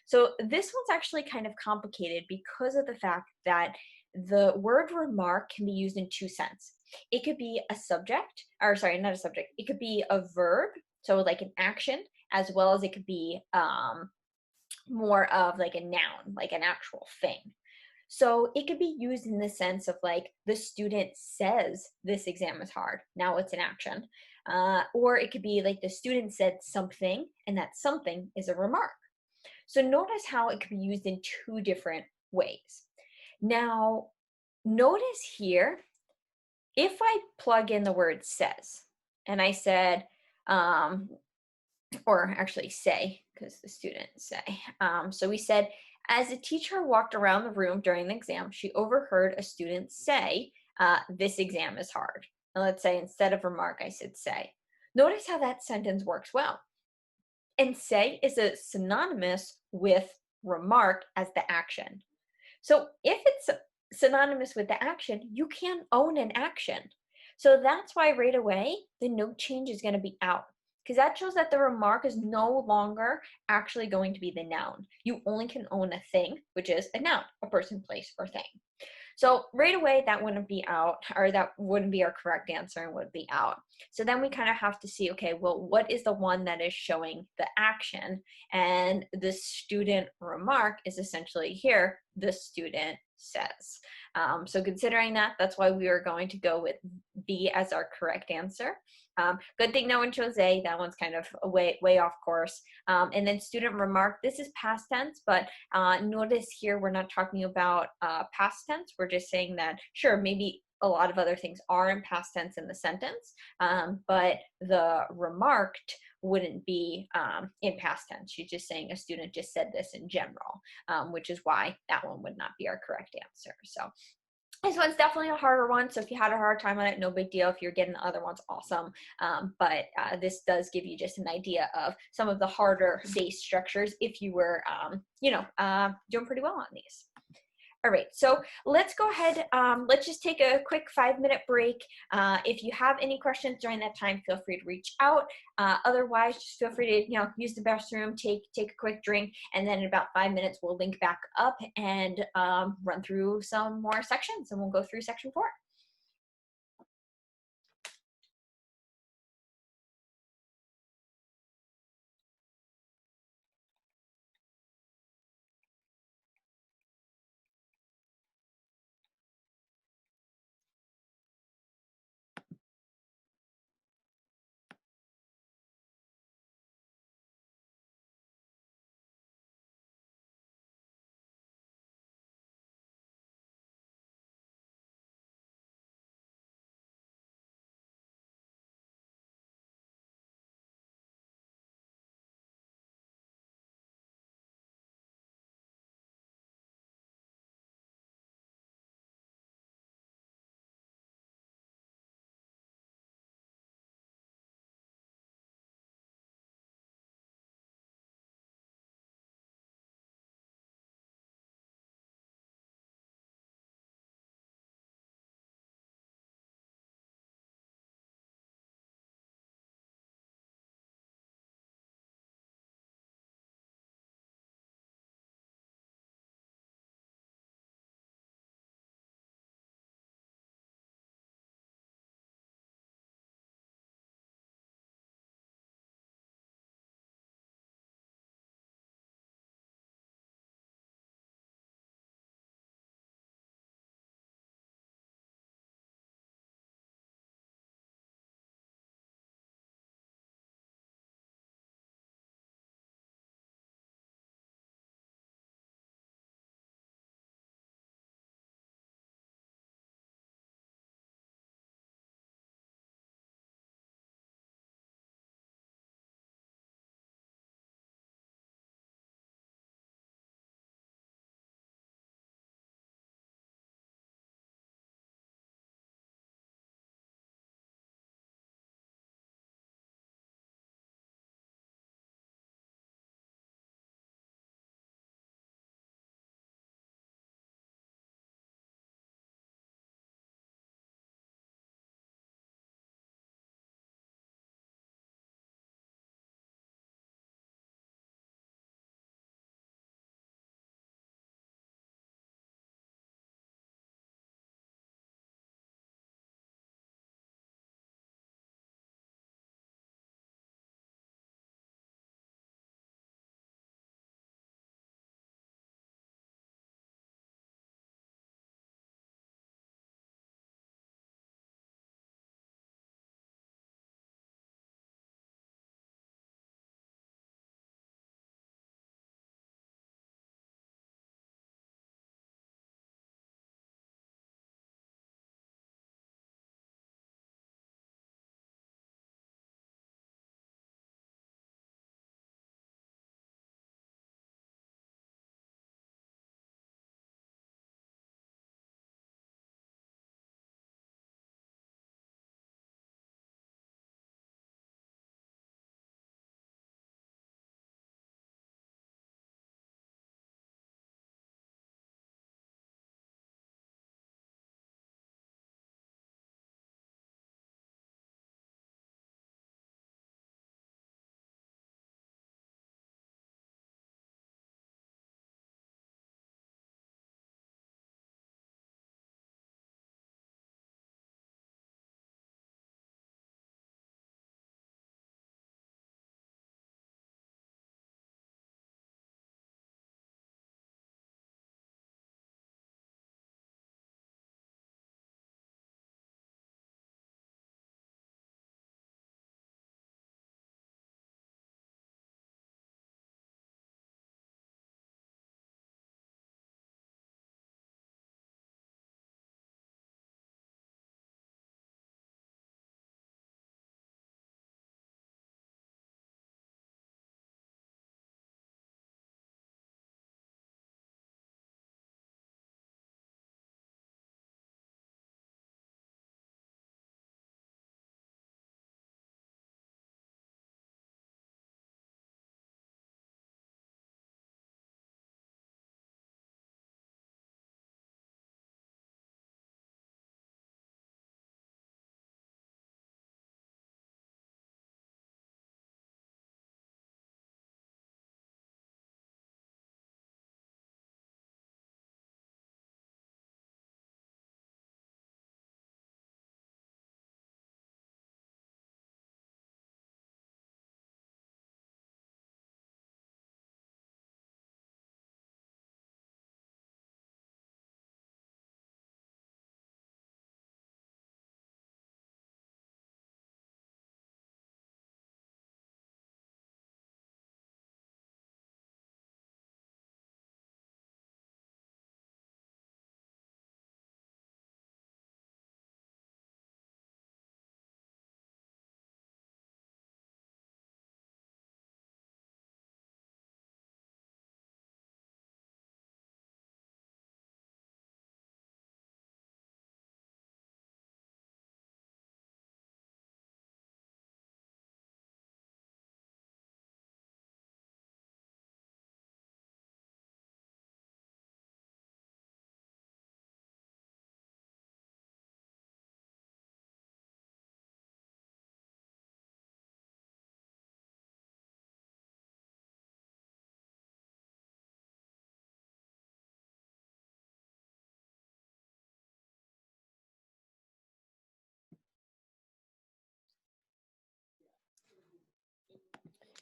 So this one's actually kind of complicated because of the fact that the word remark can be used in two senses. It could be a subject, or sorry, not a subject. It could be a verb, so like an action, as well as it could be more of like a noun, like an actual thing. So it could be used in the sense of like the student says this exam is hard. Now it's an action. Or it could be like the student said something, and that something is a remark. So notice how it can be used in two different ways. Now, notice here, if I plug in the word says, and I said, or actually say, because the students say. So we said, as a teacher walked around the room during the exam, she overheard a student say, this exam is hard. And let's say instead of remark, I said say. Notice how that sentence works well. And say is a synonymous with remark as the action. So if it's synonymous with the action, you can own an action. So that's why right away, the note change is going to be out, because that shows that the remark is no longer actually going to be the noun. You only can own a thing, which is a noun, a person, place, or thing. So right away, that wouldn't be out, or that wouldn't be our correct answer and would be out. So then we kind of have to see, okay, well, what is the one that is showing the action? And the student remark is essentially here, the student says. So considering that, that's why we are going to go with B as our correct answer. Good thing no one chose A. That one's kind of way off course. And then student remark, this is past tense, but notice here we're not talking about past tense. We're just saying that, sure, maybe a lot of other things are in past tense in the sentence, but the remarked wouldn't be in past tense. She's just saying a student just said this in general, which is why that one would not be our correct answer. So this one's definitely a harder one, so if you had a hard time on it, no big deal. If you're getting the other ones, awesome. But this does give you just an idea of some of the harder base structures if you were, doing pretty well on these. All right, so let's go ahead. Let's just take a quick 5-minute break. If you have any questions during that time, feel free to reach out. Otherwise, just feel free to use the bathroom, take a quick drink, and then in about 5 minutes, we'll link back up and run through some more sections, and we'll go through section 4.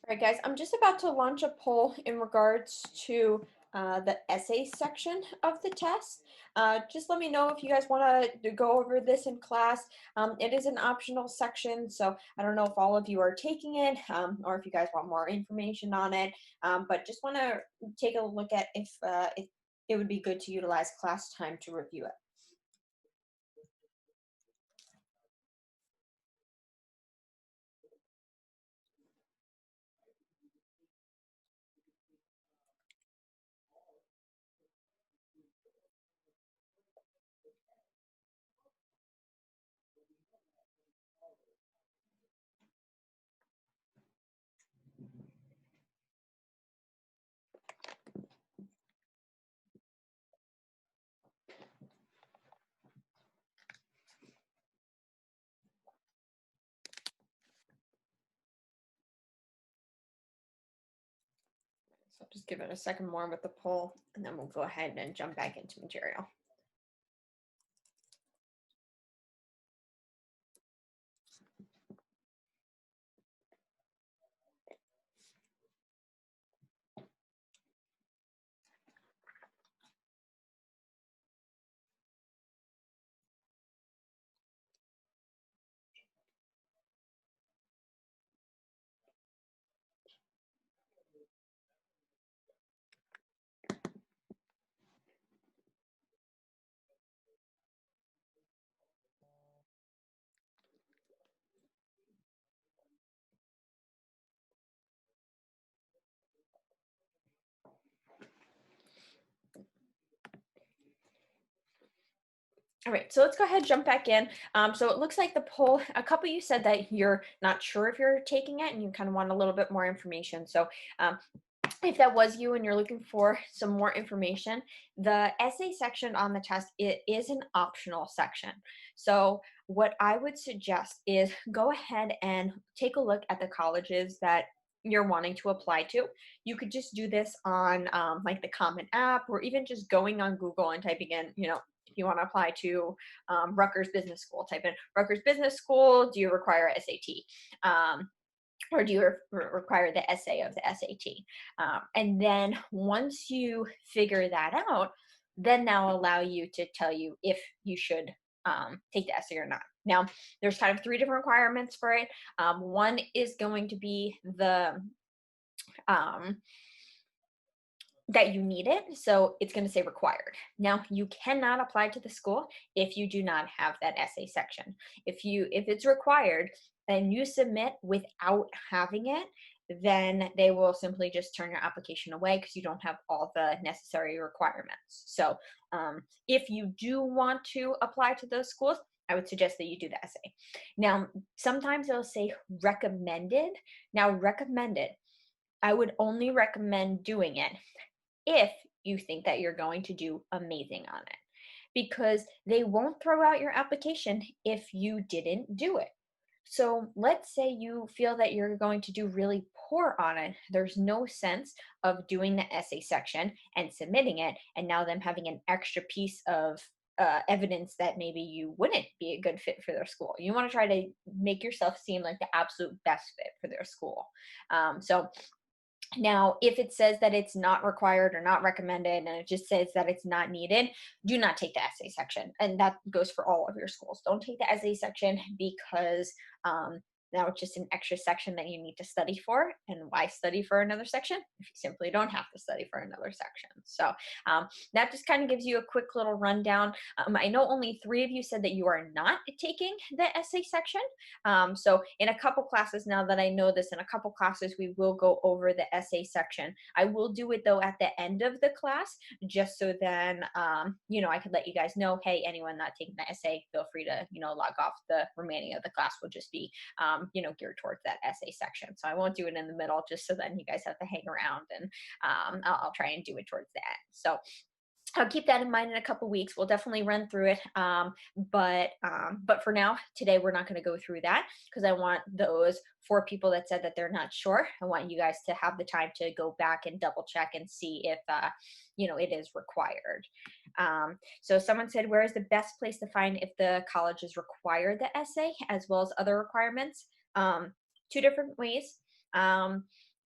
All right, guys, I'm just about to launch a poll in regards to the essay section of the test. Just let me know if you guys want to go over this in class. It is an optional section, so I don't know if all of you are taking it or if you guys want more information on it, but just want to take a look at if it would be good to utilize class time to review it. So I'll just give it a second more with the poll, and then we'll go ahead and jump back into material. All right, so let's go ahead and jump back in. So it looks like the poll, a couple of you said that you're not sure if you're taking it and you kind of want a little bit more information. So um, if that was you and you're looking for some more information, the essay section on the test, it is an optional section. So what I would suggest is go ahead and take a look at the colleges that you're wanting to apply to. You could just do this on like the Common App, or even just going on Google and typing in, if you want to apply to Rutgers Business School, type in Rutgers Business School, do you require SAT? Or do you require the essay of the SAT? And then once you figure that out, then that'll allow you to tell you if you should take the essay or not. Now, there's kind of three different requirements for it. One is going to be the um, that you need it, so it's going to say required. Now, you cannot apply to the school if you do not have that essay section. If it's required and you submit without having it, then they will simply just turn your application away because you don't have all the necessary requirements. So if you do want to apply to those schools, I would suggest that you do the essay. Now, sometimes they'll say recommended. Now, recommended, I would only recommend doing it if you think that you're going to do amazing on it, because they won't throw out your application if you didn't do it. So let's say you feel that you're going to do really poor on it. There's no sense of doing the essay section and submitting it, and now them having an extra piece of evidence that maybe you wouldn't be a good fit for their school. You want to try to make yourself seem like the absolute best fit for their school. So now, if it says that it's not required or not recommended, and it just says that it's not needed, do not take the essay section. And that goes for all of your schools. Don't take the essay section, because now it's just an extra section that you need to study for. And why study for another section if you simply don't have to study for another section? So that just kind of gives you a quick little rundown. I know only 3 of you said that you are not taking the essay section. So in a couple classes, now that I know this, in a couple classes, we will go over the essay section. I will do it though at the end of the class, just so then, I could let you guys know, hey, anyone not taking the essay, feel free to, log off. The remaining of the class will just be, geared towards that essay section. So I won't do it in the middle, just so then you guys have to hang around, and I'll try and do it towards the end. So I'll keep that in mind in a couple weeks. We'll definitely run through it. But for now, today we're not going to go through that, because I want those 4 people that said that they're not sure. I want you guys to have the time to go back and double check and see if it is required. So someone said, where is the best place to find if the colleges require the essay as well as other requirements? 2 different ways.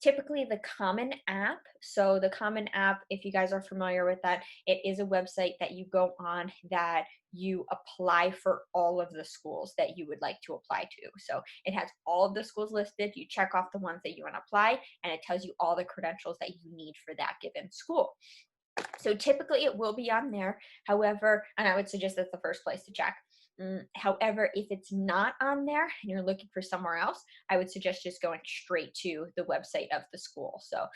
typically the Common App. So the Common App, if you guys are familiar with that, it is a website that you go on that you apply for all of the schools that you would like to apply to. So it has all of the schools listed. You check off the ones that you want to apply, and it tells you all the credentials that you need for that given school. So typically it will be on there. However, and I would suggest that's the first place to check. However, if it's not on there and you're looking for somewhere else, I would suggest just going straight to the website of the school. So,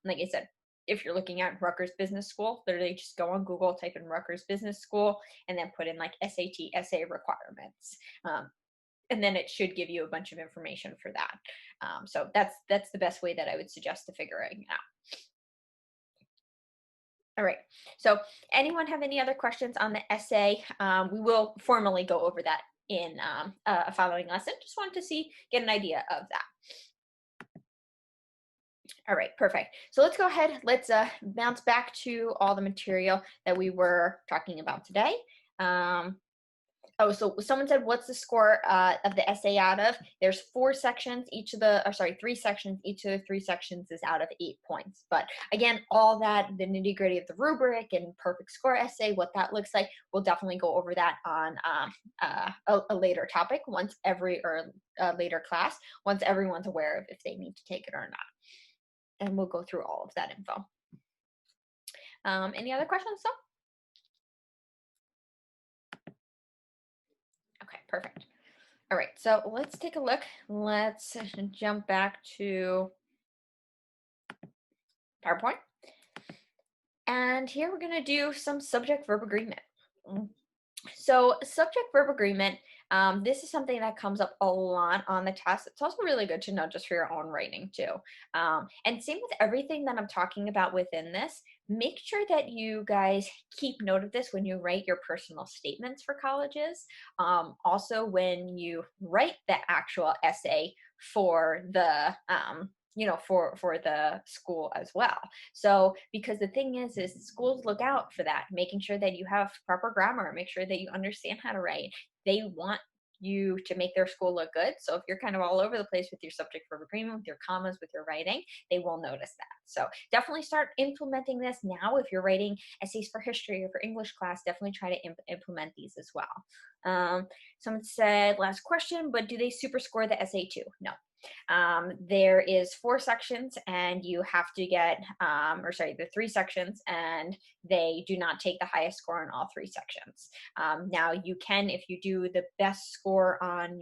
like I said, if you're looking at Rutgers Business School, literally just go on Google, type in Rutgers Business School, and then put in like SAT, essay requirements. And then it should give you a bunch of information for that. So that's the best way that I would suggest to figuring it out. All right. So anyone have any other questions on the essay? We will formally go over that in a following lesson. Just wanted to get an idea of that. All right, perfect. So let's go ahead. Let's bounce back to all the material that we were talking about today. Oh, so someone said, what's the score of the essay out of? There's 3 sections. Each of the 3 sections is out of 8 points. But again, all that, the nitty gritty of the rubric and perfect score essay, what that looks like, we'll definitely go over that on a later topic later class, once everyone's aware of if they need to take it or not. And we'll go through all of that info. Any other questions, though? Okay, perfect. All right, so let's take a look. Let's jump back to PowerPoint. And here we're going to do some subject-verb agreement. So subject-verb agreement, this is something that comes up a lot on the test. It's also really good to know just for your own writing too. And same with everything that I'm talking about within this. Make sure that you guys keep note of this when you write your personal statements for colleges. Also, when you write the actual essay for the for the school as well. So because the thing is schools look out for that, making sure that you have proper grammar, make sure that you understand how to write. They want you to make their school look good. So if you're kind of all over the place with your subject verb agreement, with your commas, with your writing, they will notice that. So definitely start implementing this now. If you're writing essays for history or for English class, definitely try to implement these as well. Someone said, last question, but do they super score the essay too? No. There is 4 sections and you have to get, the 3 sections, and they do not take the highest score in all 3 sections. Now you can, if you do the best score on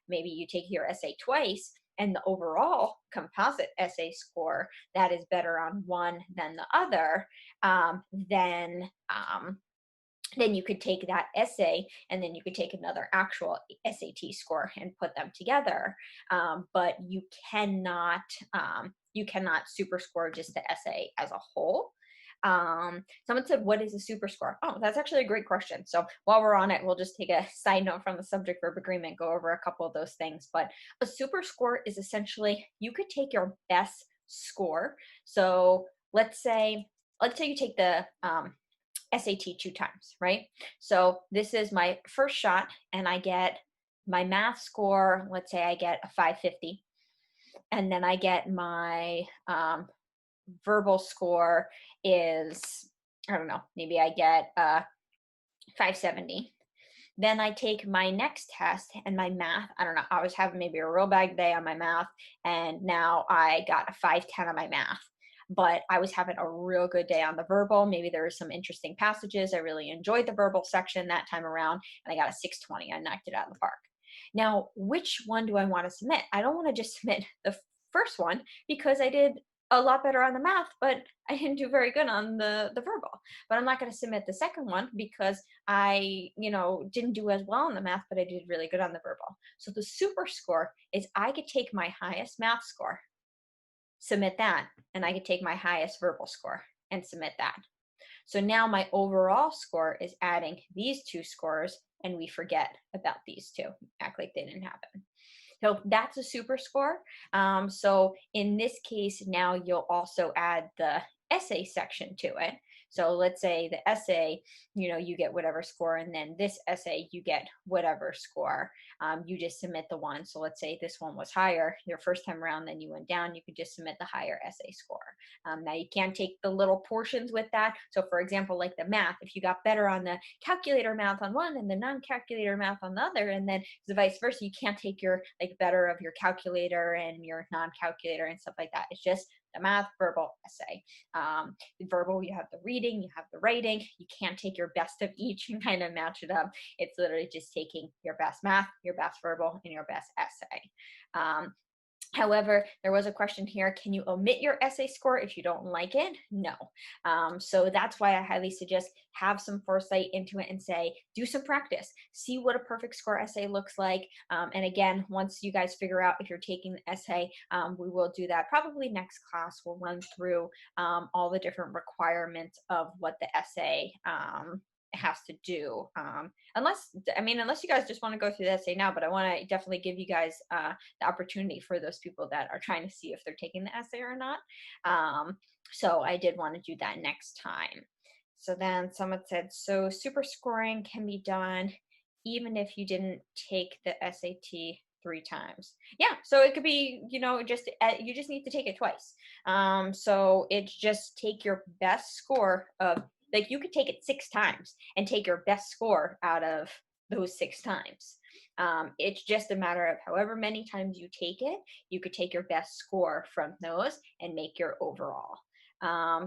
maybe you take your essay twice, and the overall composite essay score that is better on one than the other, then you could take that essay and then you could take another actual SAT score and put them together. But you cannot super score just the essay as a whole. Someone said, what is a super score? Oh, that's actually a great question. So while we're on it, we'll just take a side note from the subject verb agreement, go over a couple of those things. But a super score is essentially, you could take your best score. So let's say you take the SAT 2 times, right? So this is my first shot and I get my math score, let's say I get a 550. And then I get my verbal score is, I don't know, maybe I get 570. Then I take my next test and my math, I don't know, I was having maybe a real bad day on my math, and now I got a 510 on my math. But I was having a real good day on the verbal. Maybe there were some interesting passages. I really enjoyed the verbal section that time around, and I got a 620. I knocked it out of the park. Now, which one do I want to submit? I don't want to just submit the first one because I did a lot better on the math, but I didn't do very good on the verbal. But I'm not going to submit the second one because I, didn't do as well on the math, but I did really good on the verbal. So the super score is I could take my highest math score, submit that, and I could take my highest verbal score and submit that. So now my overall score is adding these 2 scores, and we forget about these 2, act like they didn't happen. So that's a super score. So in this case, now you'll also add the essay section to it. So let's say the essay, you get whatever score, and then this essay, you get whatever score. You just submit the one. So let's say this one was higher your first time around, then you went down, you could just submit the higher essay score. Now you can take the little portions with that. So for example, like the math, if you got better on the calculator math on one and the non-calculator math on the other, and then the vice versa, you can't take your like better of your calculator and your non-calculator and stuff like that. It's just the math, verbal, essay. Verbal, you have the reading, you have the writing. You can't take your best of each and kind of match it up. It's literally just taking your best math, your best verbal, and your best essay. However, there was a question here, can you omit your essay score if you don't like it? No. So that's why I highly suggest have some foresight into it and say, do some practice, see what a perfect score essay looks like. And again, once you guys figure out if you're taking the essay, we will do that probably next class. We'll run through all the different requirements of what the essay has to do. Unless you guys just want to go through the essay now, but I want to definitely give you guys the opportunity for those people that are trying to see if they're taking the essay or not. So I did want to do that next time. So then someone said, so super scoring can be done even if you didn't take the SAT 3 times. Yeah, so it could be, just you just need to take it twice. So it's just take your best score of, like, you could take it 6 times and take your best score out of those 6 times. It's just a matter of however many times you take it, you could take your best score from those and make your overall.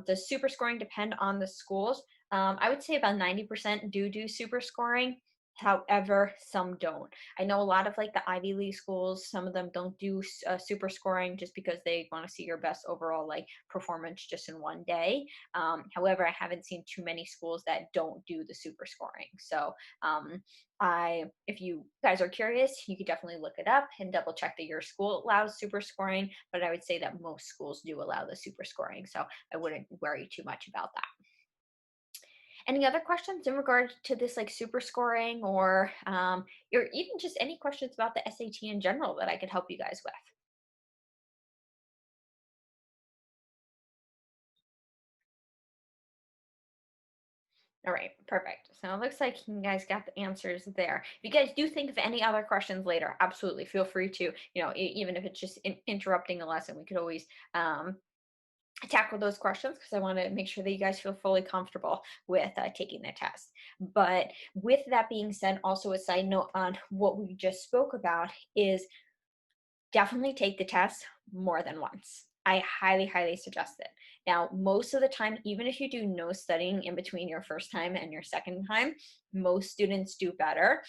Does super scoring depend on the schools? I would say about 90% do super scoring. However, some don't. I know a lot of like the Ivy League schools, some of them don't do super scoring just because they want to see your best overall like performance just in one day. However, I haven't seen too many schools that don't do the super scoring. So if you guys are curious, you could definitely look it up and double check that your school allows super scoring, but I would say that most schools do allow the super scoring. So I wouldn't worry too much about that. Any other questions in regard to this like super scoring or even just any questions about the SAT in general that I could help you guys with? All right, perfect. So it looks like you guys got the answers there. If you guys do think of any other questions later, absolutely feel free to, even if it's just interrupting a lesson, we could always tackle those questions because I want to make sure that you guys feel fully comfortable with taking the test. But with that being said, also a side note on what we just spoke about is definitely take the test more than once. I highly, highly suggest it. Now, most of the time, even if you do no studying in between your first time and your second time, most students do better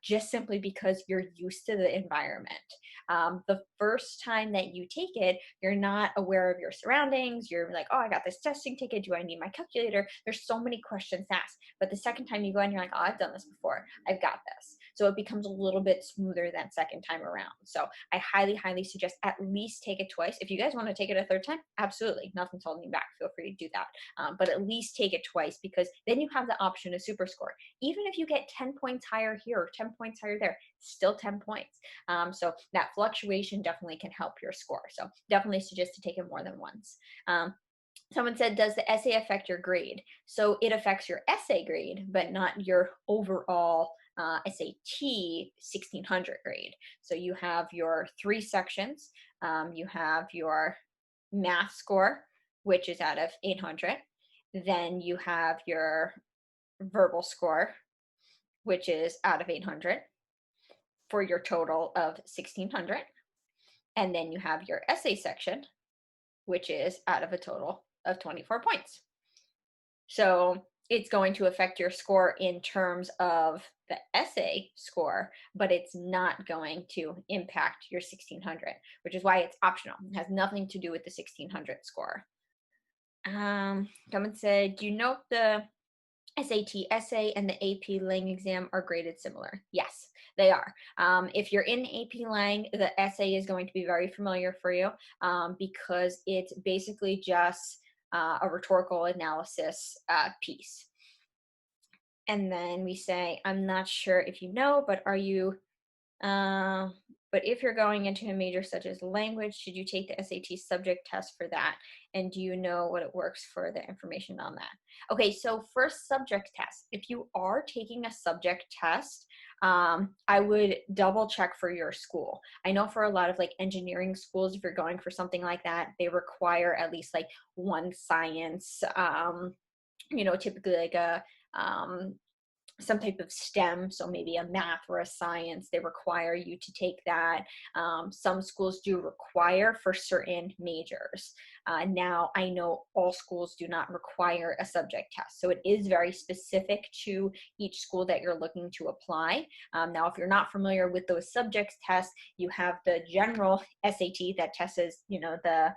just simply because you're used to the environment. The first time that you take it, you're not aware of your surroundings. You're like, oh, I got this testing ticket. Do I need my calculator? There's so many questions asked. But the second time you go in, you're like, oh, I've done this before. I've got this. So it becomes a little bit smoother that second time around. So I highly, highly suggest at least take it twice. If you guys want to take it a third time, absolutely. Nothing's holding you back. Feel free to do that. But at least take it twice because then you have the option to super score. Even if you get 10 points higher here or 10 points higher there, still 10 points. So that fluctuation definitely can help your score. So definitely suggest to take it more than once. Someone said, does the essay affect your grade? So it affects your essay grade, but not your overall SAT 1600 grade. So you have your 3 sections. You have your math score, which is out of 800. Then you have your verbal score, which is out of 800 for your total of 1600. And then you have your essay section, which is out of a total of 24 points. So it's going to affect your score in terms of the essay score, but it's not going to impact your 1600, which is why it's optional. It has nothing to do with the 1600 score. Someone said, do you know the SAT essay and the AP Lang exam are graded similar? Yes, they are. If you're in AP Lang, the essay is going to be very familiar for you because it's basically just a rhetorical analysis piece. And then we say, I'm not sure if you know, but are you, but if you're going into a major such as language, should you take the SAT subject test for that? And do you know what it works for the information on that? Okay, so for subject test, if you are taking a subject test, I would double check for your school. I know for a lot of like engineering schools, if you're going for something like that, they require at least like one science, typically like a some type of STEM, so maybe a math or a science, they require you to take that. Some schools do require for certain majors. Now, I know all schools do not require a subject test, so it is very specific to each school that you're looking to apply. Now, if you're not familiar with those subjects tests, you have the general SAT that tests, the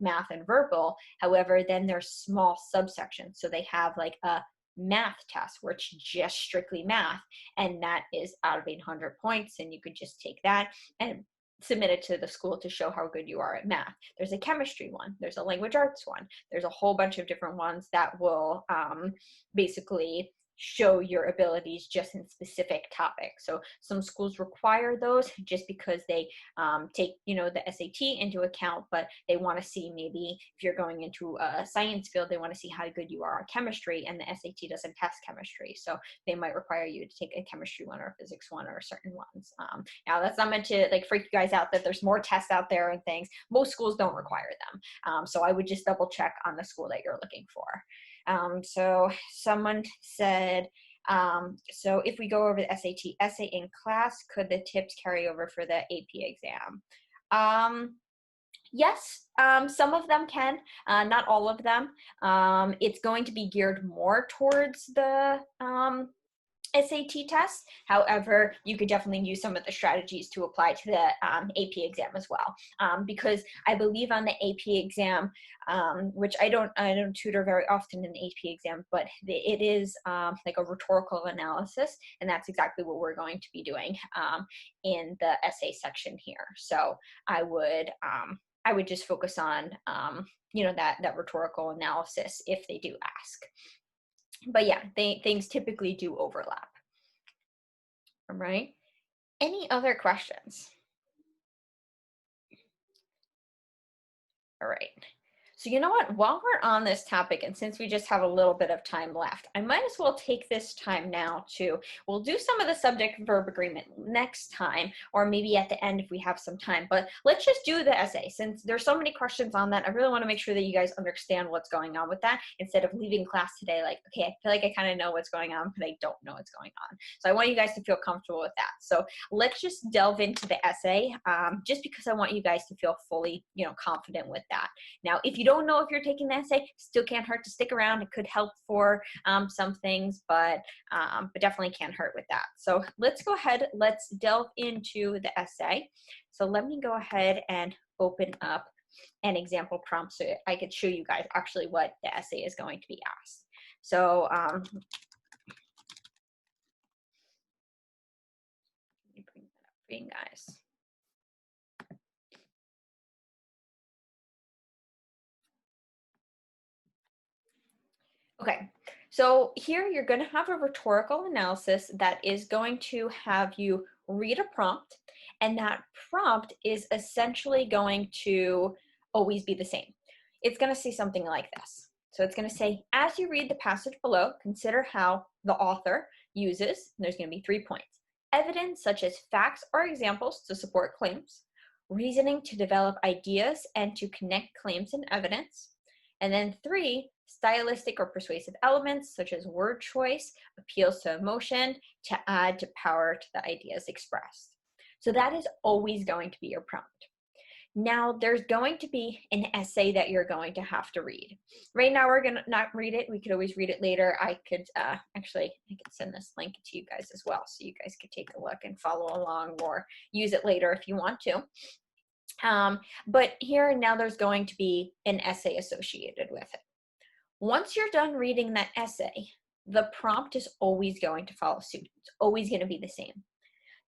math and verbal. However, then there's small subsections, so they have like a math test where it's just strictly math, and that is out of 800 points, and you could just take that and submit it to the school to show how good you are at math. There's a chemistry one, there's a language arts one, there's a whole bunch of different ones that will basically show your abilities just in specific topics. So some schools require those just because they take the SAT into account, but they want to see, maybe if you're going into a science field, they want to see how good you are on chemistry, and the SAT doesn't test chemistry, so they might require you to take a chemistry one or a physics one or certain ones. Now that's not meant to like freak you guys out that there's more tests out there and things. Most schools don't require them, so I would just double check on the school that you're looking for. So someone said, so if we go over the SAT essay in class, could the tips carry over for the AP exam? Yes, some of them can, not all of them. It's going to be geared more towards the SAT test. However, you could definitely use some of the strategies to apply to the AP exam as well. Because I believe on the AP exam, which I don't tutor very often in the AP exam, but it is like a rhetorical analysis, and that's exactly what we're going to be doing in the essay section here. So I would just focus on that rhetorical analysis if they do ask. But yeah, things typically do overlap. All right. Any other questions? All right. So you know what, while we're on this topic, and since we just have a little bit of time left, I might as well take this time now we'll do some of the subject-verb agreement next time, or maybe at the end if we have some time, but let's just do the essay. Since there's so many questions on that, I really want to make sure that you guys understand what's going on with that, instead of leaving class today like, okay, I feel like I kind of know what's going on, but I don't know what's going on. So I want you guys to feel comfortable with that. So let's just delve into the essay, just because I want you guys to feel fully, confident with that. Now, if you don't know if you're taking the essay, still can't hurt to stick around. It could help for some things, but definitely can't hurt with that. So let's go ahead, let's delve into the essay. So let me go ahead and open up an example prompt so I could show you guys actually what the essay is going to be asked. So let me bring that up for you guys. Okay, so here you're going to have a rhetorical analysis that is going to have you read a prompt, and that prompt is essentially going to always be the same. It's going to say something like this. So it's going to say, as you read the passage below, consider how the author uses, and there's going to be 3 points, evidence such as facts or examples to support claims, reasoning to develop ideas and to connect claims and evidence, and then 3, stylistic or persuasive elements such as word choice, appeals to emotion, to add to power to the ideas expressed. So that is always going to be your prompt. Now, there's going to be an essay that you're going to have to read. Right now, we're going to not read it. We could always read it later. I could actually, I could send this link to you guys as well, so you guys could take a look and follow along, or use it later if you want to. But here and now, there's going to be an essay associated with it. Once you're done reading that essay, the prompt is always going to follow suit. It's always going to be the same.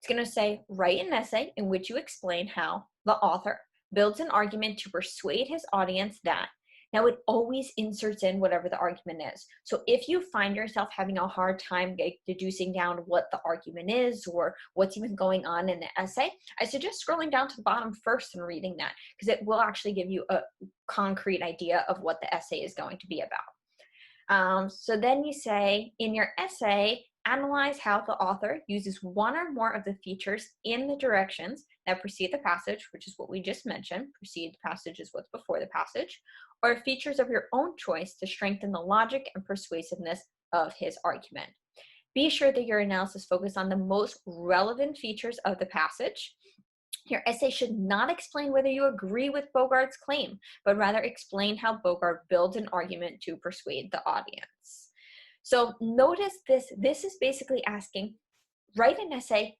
It's going to say, write an essay in which you explain how the author builds an argument to persuade his audience that, Now, it always inserts in whatever the argument is. So if you find yourself having a hard time deducing down what the argument is or what's even going on in the essay, I suggest scrolling down to the bottom first and reading that, because it will actually give you a concrete idea of what the essay is going to be about. So then you say, in your essay, analyze how the author uses one or more of the features in the directions that precede the passage, which is what we just mentioned. Precede the passage is what's before the passage, or features of your own choice to strengthen the logic and persuasiveness of his argument. Be sure that your analysis focuses on the most relevant features of the passage. Your essay should not explain whether you agree with Bogart's claim, but rather explain how Bogart builds an argument to persuade the audience. So notice this. This is basically asking, write an essay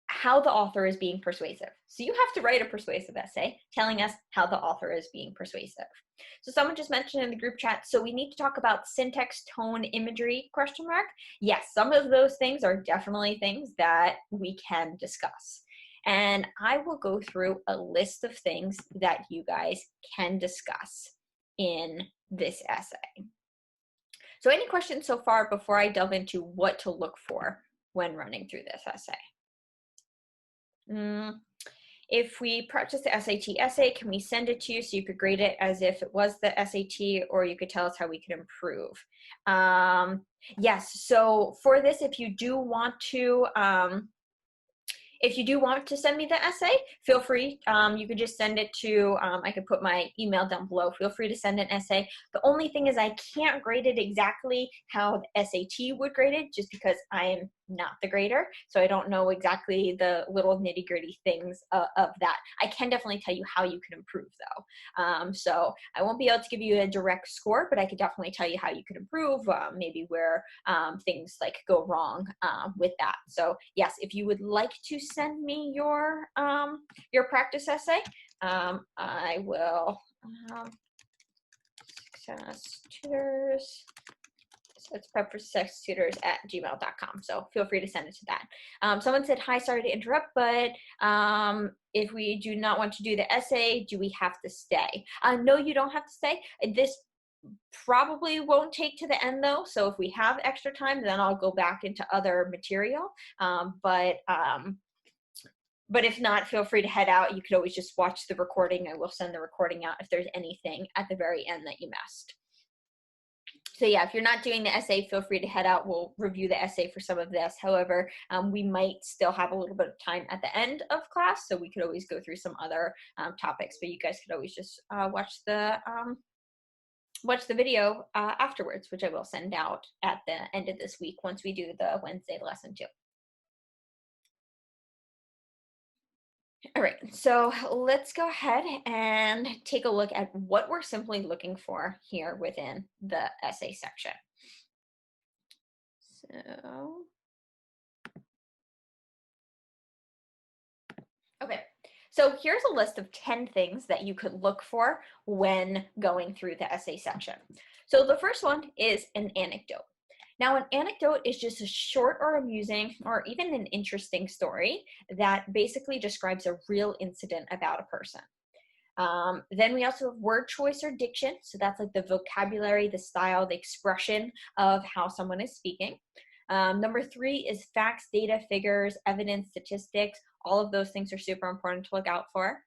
how the author is being persuasive. So you have to write a persuasive essay telling us how the author is being persuasive. So someone just mentioned in the group chat, so we need to talk about syntax, tone, imagery, question mark. Yes, some of those things are definitely things that we can discuss. And I will go through a list of things that you guys can discuss in this essay. So any questions so far before I delve into what to look for when running through this essay? If we practice the SAT essay, can we send it to you so you could grade it as if it was the SAT, or you could tell us how we could improve? Yes, so for this, if you do want to send me the essay, feel free. You could just send it to, I could put my email down below. Feel free to send an essay. The only thing is I can't grade it exactly how the SAT would grade it, just because I am not the grader. So I don't know exactly the little nitty gritty things of that. I can definitely tell you how you can improve though. So I won't be able to give you a direct score, but I could definitely tell you how you could improve, maybe where things like go wrong with that. So yes, if you would like to send me your practice essay, I will success tutors. So it's prepforsuccesstutors@gmail.com. So feel free to send it to that. Someone said, hi, sorry to interrupt, but if we do not want to do the essay, do we have to stay? No, you don't have to stay. This probably won't take to the end though. So if we have extra time, then I'll go back into other material. But if not, feel free to head out. You could always just watch the recording. I will send the recording out if there's anything at the very end that you missed. So yeah, if you're not doing the essay, feel free to head out. We'll review the essay for some of this. However, we might still have a little bit of time at the end of class, so we could always go through some other topics, but you guys could always just watch the video afterwards, which I will send out at the end of this week once we do the Wednesday lesson too. All right, so let's go ahead and take a look at what we're simply looking for here within the essay section. So, okay, so here's a list of 10 things that you could look for when going through the essay section. So the first one is an anecdote. Now, an anecdote is just a short or amusing or even an interesting story that basically describes a real incident about a person. Then we also have word choice or diction. So that's like the vocabulary, the style, the expression of how someone is speaking. Number 3 is facts, data, figures, evidence, statistics. All of those things are super important to look out for.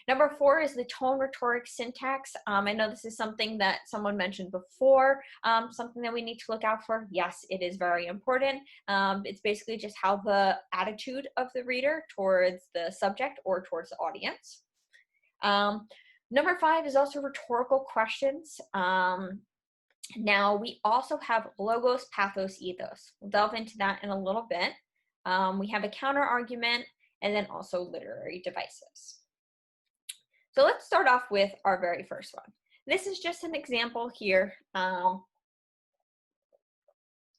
Number 4 is the tone, rhetoric, syntax. I know this is something that someone mentioned before, something that we need to look out for. Yes, it is very important. It's basically just how the attitude of the reader towards the subject or towards the audience. Number 5 is also rhetorical questions. Now, we also have logos, pathos, ethos. We'll delve into that in a little bit. We have a counter argument, and then also literary devices. So let's start off with our very first one. This is just an example here.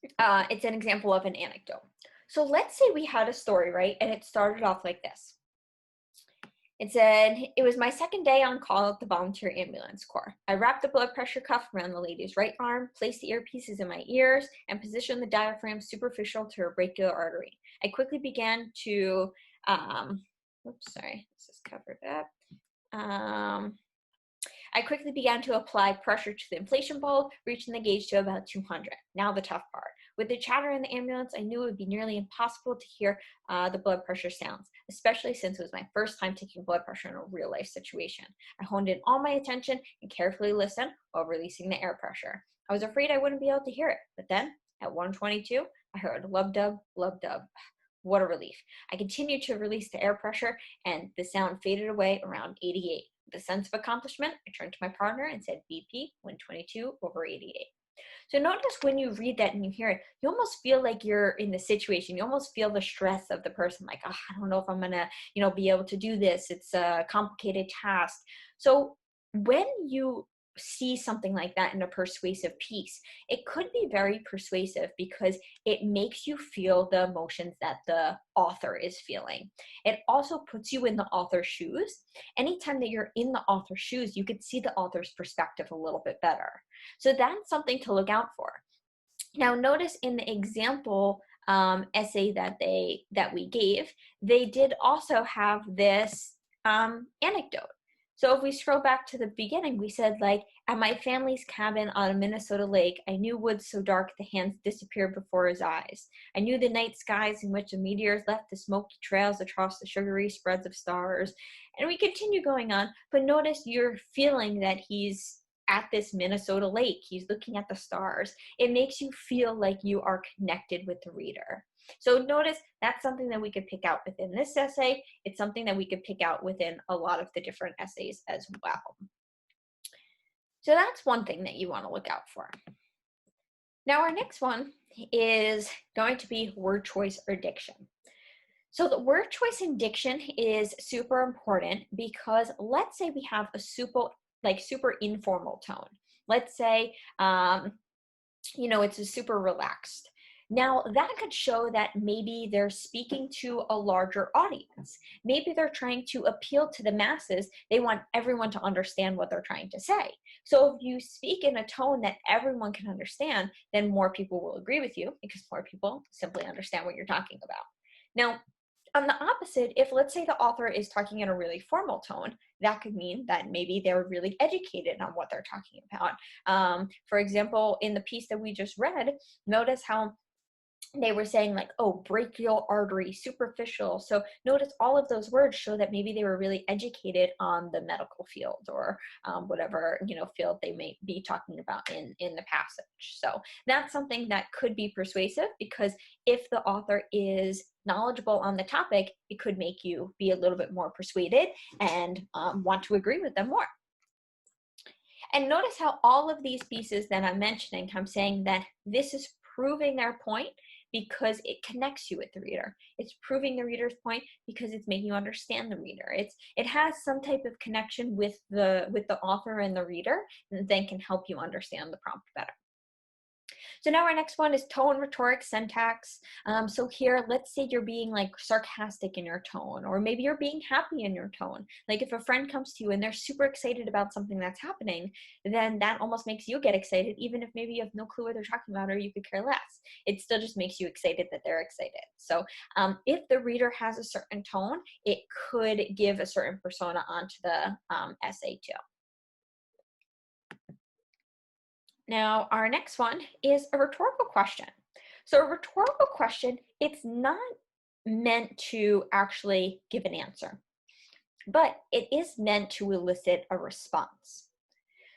It's an example of an anecdote. So let's say we had a story, right? And it started off like this. It said, it was my second day on call at the volunteer ambulance corps. I wrapped the blood pressure cuff around the lady's right arm, placed the earpieces in my ears, and positioned the diaphragm superficial to her brachial artery. I quickly began to, oops, sorry, this is covered up. I quickly began to apply pressure to the inflation bulb, reaching the gauge to about 200. Now the tough part. With the chatter in the ambulance, I knew it would be nearly impossible to hear the blood pressure sounds, especially since it was my first time taking blood pressure in a real life situation. I honed in all my attention and carefully listened while releasing the air pressure. I was afraid I wouldn't be able to hear it, but then at 122, I heard lub dub, lub dub. What a relief. I continued to release the air pressure and the sound faded away around 88. With a sense of accomplishment, I turned to my partner and said BP 122/88. So notice when you read that and you hear it, you almost feel like you're in the situation. You almost feel the stress of the person, like, oh, I don't know if I'm gonna, be able to do this. It's a complicated task. So when you see something like that in a persuasive piece, it could be very persuasive because it makes you feel the emotions that the author is feeling. It also puts you in the author's shoes. Anytime that you're in the author's shoes, you can see the author's perspective a little bit better. So that's something to look out for. Now, notice in the example essay that we gave, they did also have this anecdote. So if we scroll back to the beginning, we said, like, at my family's cabin on a Minnesota lake, I knew woods so dark the hands disappeared before his eyes. I knew the night skies in which the meteors left the smoky trails across the sugary spreads of stars. And we continue going on, but notice you're feeling that he's at this Minnesota lake. He's looking at the stars. It makes you feel like you are connected with the reader. So notice that's something that we could pick out within this essay. It's something that we could pick out within a lot of the different essays as well. So that's one thing that you want to look out for. Now our next one is going to be word choice or diction. So the word choice and diction is super important because let's say we have a super informal tone. Let's say, it's a super relaxed. Now, that could show that maybe they're speaking to a larger audience. Maybe they're trying to appeal to the masses. They want everyone to understand what they're trying to say. So if you speak in a tone that everyone can understand, then more people will agree with you because more people simply understand what you're talking about. Now, on the opposite, if let's say the author is talking in a really formal tone, that could mean that maybe they're really educated on what they're talking about. For example, in the piece that we just read, notice how they were saying like, oh, brachial artery, superficial. So notice all of those words show that maybe they were really educated on the medical field or whatever, field they may be talking about in the passage. So that's something that could be persuasive because if the author is knowledgeable on the topic, it could make you be a little bit more persuaded and want to agree with them more. And notice how all of these pieces that I'm mentioning, I'm saying that this is proving their point because it connects you with the reader. It's proving the reader's point because it's making you understand the reader. It has some type of connection with the author and the reader, and then can help you understand the prompt better. So now our next one is tone, rhetoric, syntax. So here, let's say you're being like sarcastic in your tone, or maybe you're being happy in your tone. Like if a friend comes to you and they're super excited about something that's happening, then that almost makes you get excited, even if maybe you have no clue what they're talking about or you could care less. It still just makes you excited that they're excited. So if the reader has a certain tone, it could give a certain persona onto the essay too. Now, our next one is a rhetorical question. So a rhetorical question, it's not meant to actually give an answer, but it is meant to elicit a response.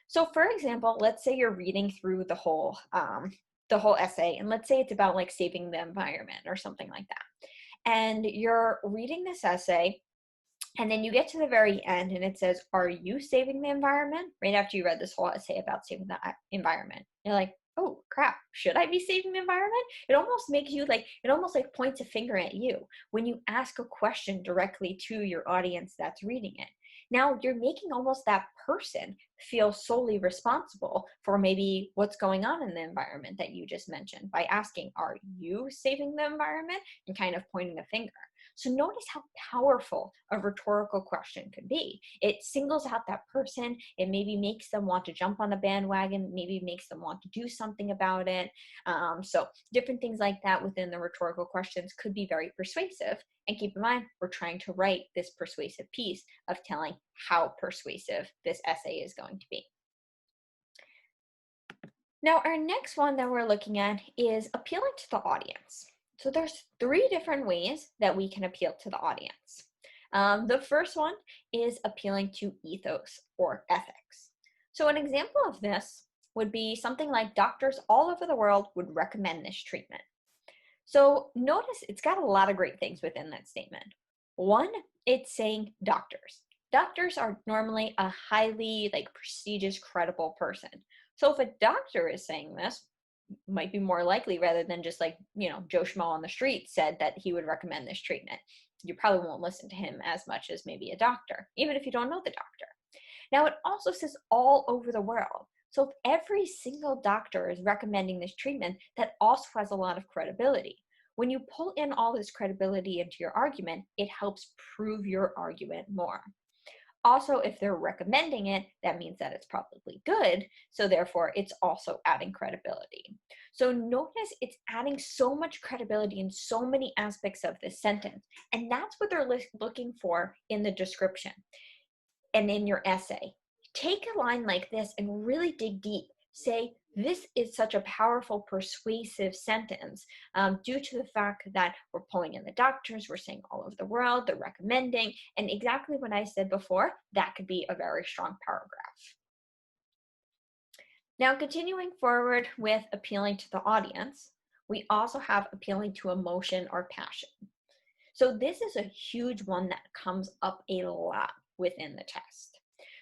So for example, let's say you're reading through the whole essay, and let's say it's about like saving the environment or something like that. And you're reading this essay, and then you get to the very end and it says, are you saving the environment? Right after you read this whole essay about saving the environment. You're like, oh crap, should I be saving the environment? It almost makes you like, it almost like points a finger at you when you ask a question directly to your audience that's reading it. Now you're making almost that person feel solely responsible for maybe what's going on in the environment that you just mentioned by asking, are you saving the environment? And kind of pointing a finger. So notice how powerful a rhetorical question can be. It singles out that person. It maybe makes them want to jump on the bandwagon, maybe makes them want to do something about it. So different things like that within the rhetorical questions could be very persuasive. And keep in mind, we're trying to write this persuasive piece of telling how persuasive this essay is going to be. Now, our next one that we're looking at is appealing to the audience. So there's 3 different ways that we can appeal to the audience. The first one is appealing to ethos or ethics. So an example of this would be something like doctors all over the world would recommend this treatment. So notice it's got a lot of great things within that statement. One, it's saying doctors. Doctors are normally a highly prestigious, credible person. So if a doctor is saying this, might be more likely rather than just Joe Schmo on the street said that he would recommend this treatment. You probably won't listen to him as much as maybe a doctor, even if you don't know the doctor. Now it also says all over the world. So if every single doctor is recommending this treatment, that also has a lot of credibility. When you pull in all this credibility into your argument, it helps prove your argument more. Also, if they're recommending it, that means that it's probably good. So therefore, it's also adding credibility. So notice it's adding so much credibility in so many aspects of this sentence. And that's what they're looking for in the description and in your essay. Take a line like this and really dig deep. Say, this is such a powerful, persuasive sentence due to the fact that we're pulling in the doctors, we're saying all over the world, they're recommending, and exactly what I said before, that could be a very strong paragraph. Now, continuing forward with appealing to the audience, we also have appealing to emotion or passion. So this is a huge one that comes up a lot within the test.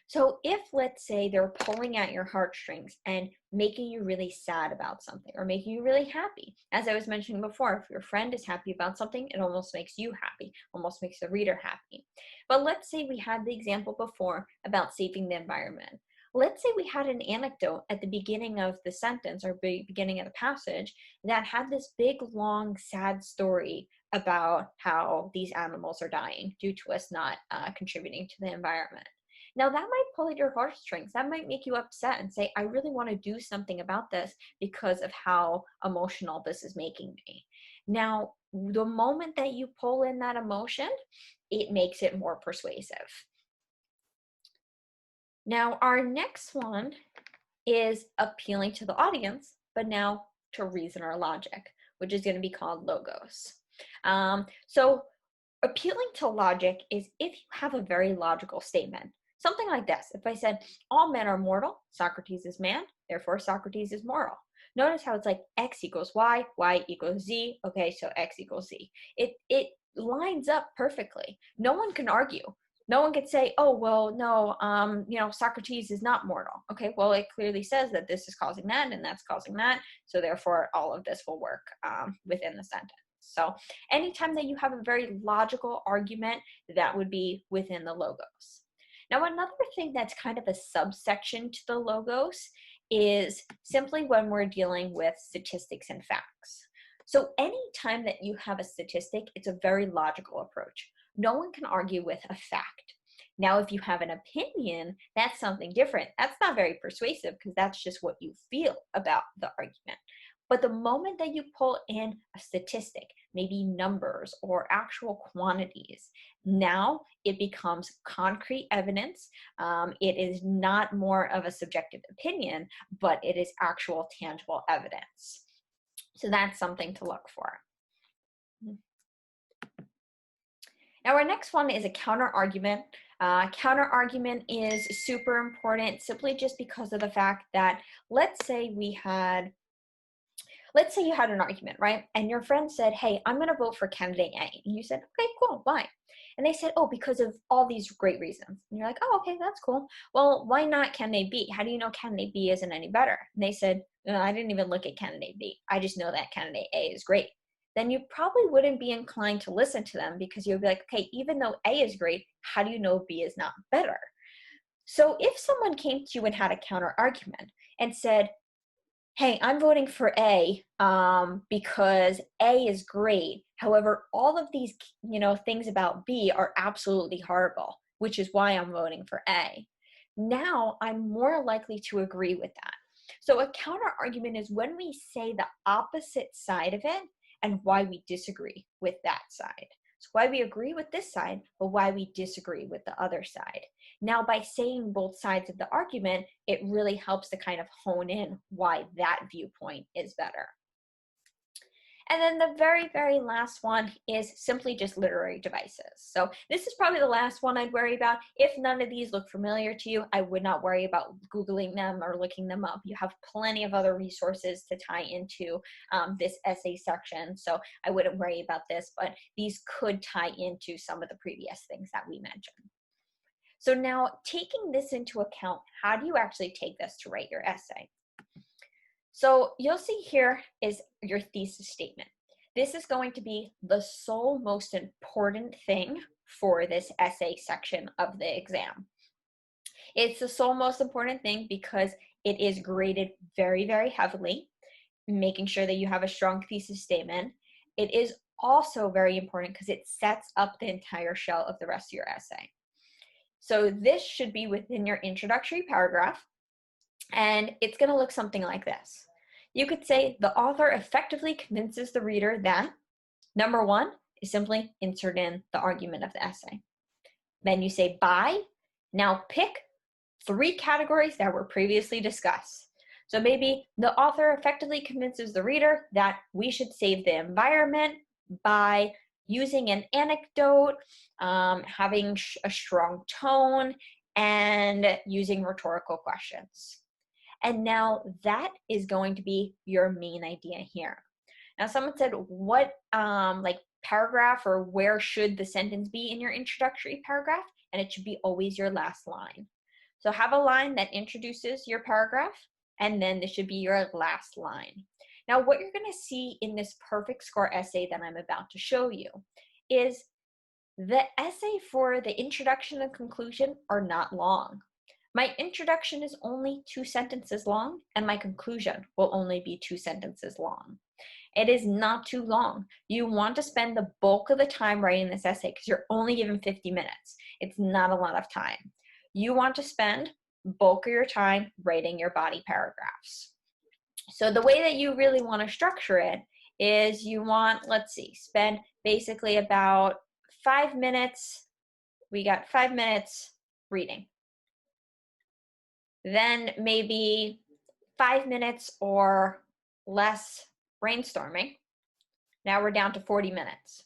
So if, let's say, they're pulling at your heartstrings and making you really sad about something or making you really happy, as I was mentioning before, if your friend is happy about something, it almost makes you happy, almost makes the reader happy. But let's say we had the example before about saving the environment. Let's say we had an anecdote at the beginning of the sentence or beginning of the passage that had this big, long, sad story about how these animals are dying due to us not contributing to the environment. Now that might pull at your heartstrings. That might make you upset and say, I really want to do something about this because of how emotional this is making me. Now, the moment that you pull in that emotion, it makes it more persuasive. Now, our next one is appealing to the audience, but now to reason or logic, which is going to be called logos. So appealing to logic is if you have a very logical statement. Something like this. If I said, all men are mortal, Socrates is man, therefore Socrates is moral. Notice how it's like X equals Y equals Z. Okay, so X equals Z. It lines up perfectly. No one can argue. No one could say, oh, well, no, Socrates is not mortal. Okay, well, it clearly says that this is causing that and that's causing that. So therefore, all of this will work within the sentence. So anytime that you have a very logical argument, that would be within the logos. Now, another thing that's kind of a subsection to the logos is simply when we're dealing with statistics and facts. So anytime that you have a statistic, it's a very logical approach. No one can argue with a fact. Now, if you have an opinion, that's something different. That's not very persuasive because that's just what you feel about the argument. But the moment that you pull in a statistic, maybe numbers or actual quantities, now it becomes concrete evidence. It is not more of a subjective opinion, but it is actual tangible evidence. So that's something to look for. Now our next one is a counter argument. Counter argument is super important simply just because of the fact that let's say you had an argument, right? And your friend said, hey, I'm going to vote for candidate A. And you said, okay, cool, why? And they said, oh, because of all these great reasons. And you're like, oh, okay, that's cool. Well, why not candidate B? How do you know candidate B isn't any better? And they said, no, I didn't even look at candidate B. I just know that candidate A is great. Then you probably wouldn't be inclined to listen to them because you'll be like, okay, even though A is great, how do you know B is not better? So if someone came to you and had a counter argument and said, hey, I'm voting for A because A is great. However, all of these, things about B are absolutely horrible, which is why I'm voting for A. Now I'm more likely to agree with that. So a counter argument is when we say the opposite side of it and why we disagree with that side. So why we agree with this side, but why we disagree with the other side. Now, by saying both sides of the argument, it really helps to kind of hone in why that viewpoint is better. And then the very, very last one is simply just literary devices. So this is probably the last one I'd worry about. If none of these look familiar to you, I would not worry about Googling them or looking them up. You have plenty of other resources to tie into this essay section, so I wouldn't worry about this, but these could tie into some of the previous things that we mentioned. So now, taking this into account, how do you actually take this to write your essay? So you'll see here is your thesis statement. This is going to be the sole most important thing for this essay section of the exam. It's the sole most important thing because it is graded very, very heavily, making sure that you have a strong thesis statement. It is also very important because it sets up the entire shell of the rest of your essay. So this should be within your introductory paragraph, and it's going to look something like this. You could say the author effectively convinces the reader that number one is simply insert in the argument of the essay. Then you say by, now pick 3 categories that were previously discussed. So maybe the author effectively convinces the reader that we should save the environment by using an anecdote, having a strong tone, and using rhetorical questions. And now that is going to be your main idea here. Now someone said, what paragraph or where should the sentence be in your introductory paragraph? And it should be always your last line. So have a line that introduces your paragraph, and then this should be your last line. Now what you're going to see in this perfect score essay that I'm about to show you is the essay for the introduction and conclusion are not long. My introduction is only 2 sentences long, and my conclusion will only be 2 sentences long. It is not too long. You want to spend the bulk of the time writing this essay because you're only given 50 minutes. It's not a lot of time. You want to spend bulk of your time writing your body paragraphs. So the way that you really want to structure it is you want, spend basically about 5 minutes. We got 5 minutes reading. Then maybe 5 minutes or less brainstorming. Now we're down to 40 minutes.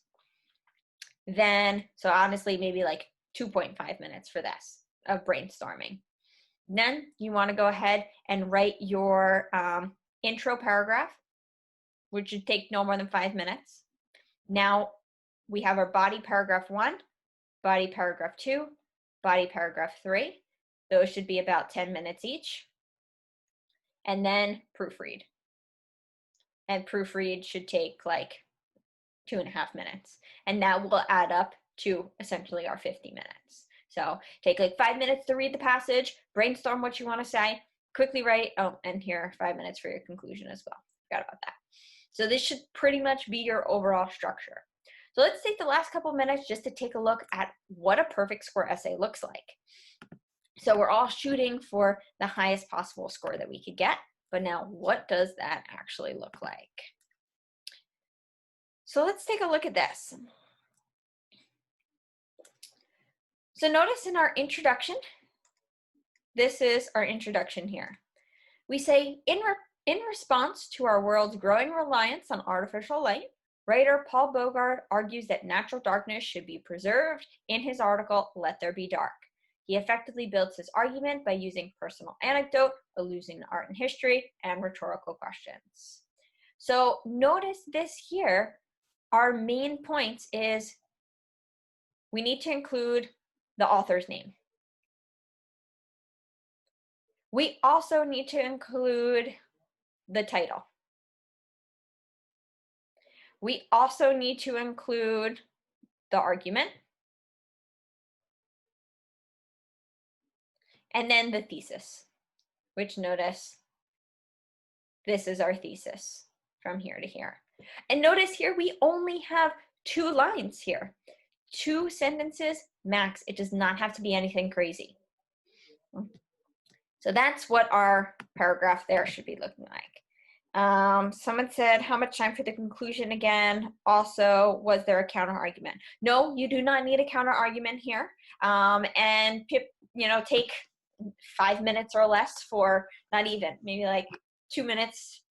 Then, so honestly, maybe like 2.5 minutes for this of brainstorming. Then you want to go ahead and write your intro paragraph, which should take no more than 5 minutes. Now we have our body paragraph 1, body paragraph 2, body paragraph 3. Those should be about 10 minutes each. And then proofread. And proofread should take like 2.5 minutes. And that will add up to essentially our 50 minutes. So take like 5 minutes to read the passage, brainstorm what you want to say, quickly write, and here 5 minutes for your conclusion as well. Forgot about that. So this should pretty much be your overall structure. So let's take the last couple minutes just to take a look at what a perfect score essay looks like. So we're all shooting for the highest possible score that we could get, but now what does that actually look like? So let's take a look at this. So notice in our introduction, this is our introduction here. We say, in response to our world's growing reliance on artificial light, writer Paul Bogart argues that natural darkness should be preserved in his article, Let There Be Dark. He effectively builds his argument by using personal anecdote, allusion to art and history, and rhetorical questions. So notice this here, our main points is we need to include the author's name. We also need to include the title. We also need to include the argument. And then the thesis, which notice this is our thesis from here to here. And notice here, we only have 2 lines here. 2 sentences max. It does not have to be anything crazy. So that's what our paragraph there should be looking like. Someone said, how much time for the conclusion again? Also, was there a counter argument? No, you do not need a counter argument here. And take 5 minutes or less for, not even, maybe like 2 minutes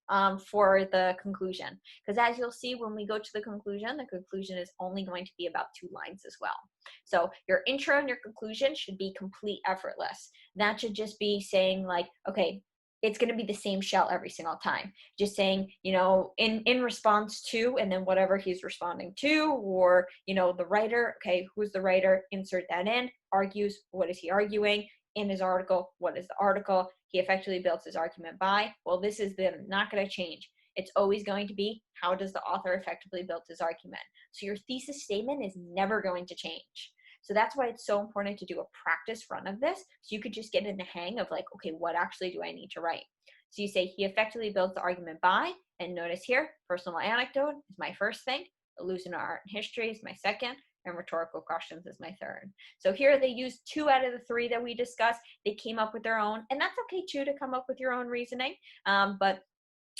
for the conclusion. Because as you'll see, when we go to the conclusion is only going to be about 2 lines as well. So your intro and your conclusion should be complete effortless. That should just be saying like, okay, it's going to be the same shell every single time. Just saying, in response to, and then whatever he's responding to, or, the writer, okay, who's the writer? Insert that in. Argues, what is he arguing? In his article, what is the article? He effectively builds his argument by. Well, this is not going to change. It's always going to be, how does the author effectively build his argument? So your thesis statement is never going to change. So that's why it's so important to do a practice run of this, so you could just get in the hang of like, okay, what actually do I need to write? So you say, he effectively builds the argument by, and notice here, personal anecdote is my first thing, allusion to art and history is my second, and rhetorical questions is my third. So here they used 2 out of the 3 that we discussed. They came up with their own, and that's okay too, to come up with your own reasoning. But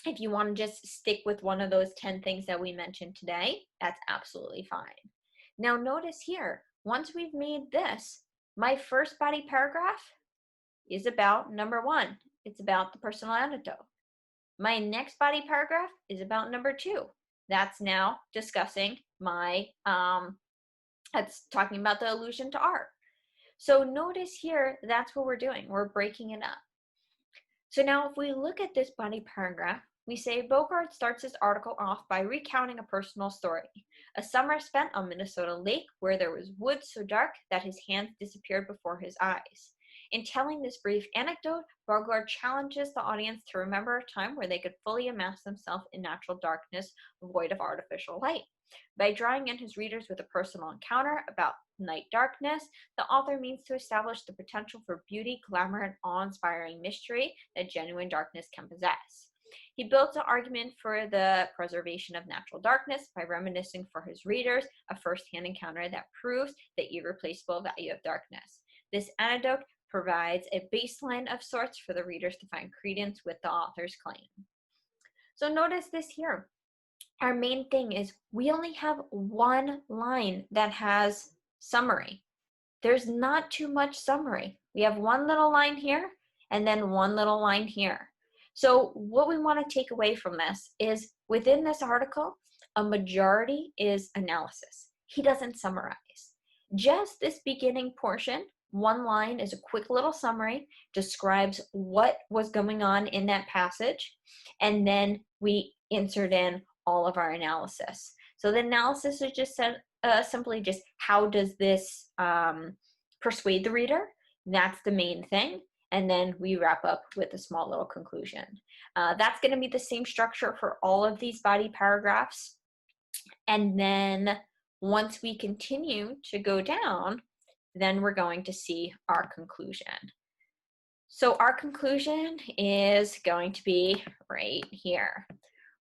if you want to just stick with one of those 10 things that we mentioned today, that's absolutely fine. Now notice here, once we've made this, my first body paragraph is about number 1. It's about the personal anecdote. My next body paragraph is about number 2. That's now discussing my, that's talking about the allusion to art. So notice here, that's what we're doing. We're breaking it up. So now if we look at this body paragraph, we say Bogart starts his article off by recounting a personal story. A summer spent on Minnesota Lake where there was wood so dark that his hands disappeared before his eyes. In telling this brief anecdote, Bogart challenges the audience to remember a time where they could fully immerse themselves in natural darkness, void of artificial light. By drawing in his readers with a personal encounter about night darkness, the author means to establish the potential for beauty, glamour, and awe-inspiring mystery that genuine darkness can possess. He built an argument for the preservation of natural darkness by reminiscing for his readers a first-hand encounter that proves the irreplaceable value of darkness. This anecdote provides a baseline of sorts for the readers to find credence with the author's claim. So notice this here. Our main thing is we only have 1 line that has summary. There's not too much summary. We have 1 little line here and then 1 little line here. So what we want to take away from this is within this article, a majority is analysis. He doesn't summarize. Just this beginning portion, 1 line is a quick little summary, describes what was going on in that passage, and then we insert in all of our analysis. So the analysis is just simply just how does this persuade the reader? That's the main thing. And then we wrap up with a small little conclusion. That's going to be the same structure for all of these body paragraphs. And then once we continue to go down, then we're going to see our conclusion. So our conclusion is going to be right here.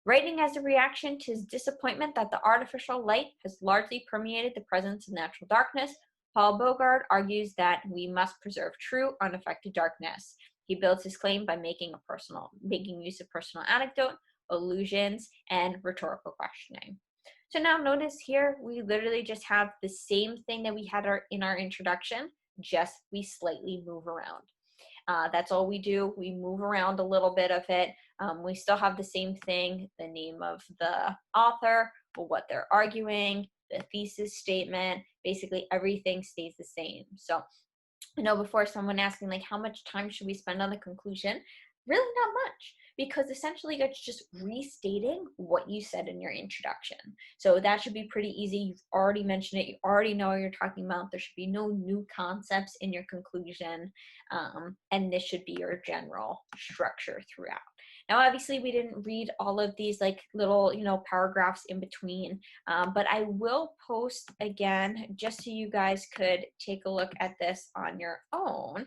Writing as a reaction to his disappointment that the artificial light has largely permeated the presence of natural darkness, Paul Bogart argues that we must preserve true, unaffected darkness. He builds his claim by making use of personal anecdote, allusions, and rhetorical questioning. So now notice here, we literally just have the same thing that we had in our introduction, just we slightly move around. That's all we do. We move around a little bit of it. We still have the same thing, the name of the author, what they're arguing, the thesis statement, basically everything stays the same. So, before someone asking like, how much time should we spend on the conclusion? Really not much, because essentially it's just restating what you said in your introduction. So that should be pretty easy. You've already mentioned it. You already know what you're talking about. There should be no new concepts in your conclusion. And this should be your general structure throughout. Now, obviously, we didn't read all of these like little, paragraphs in between, but I will post again just so you guys could take a look at this on your own.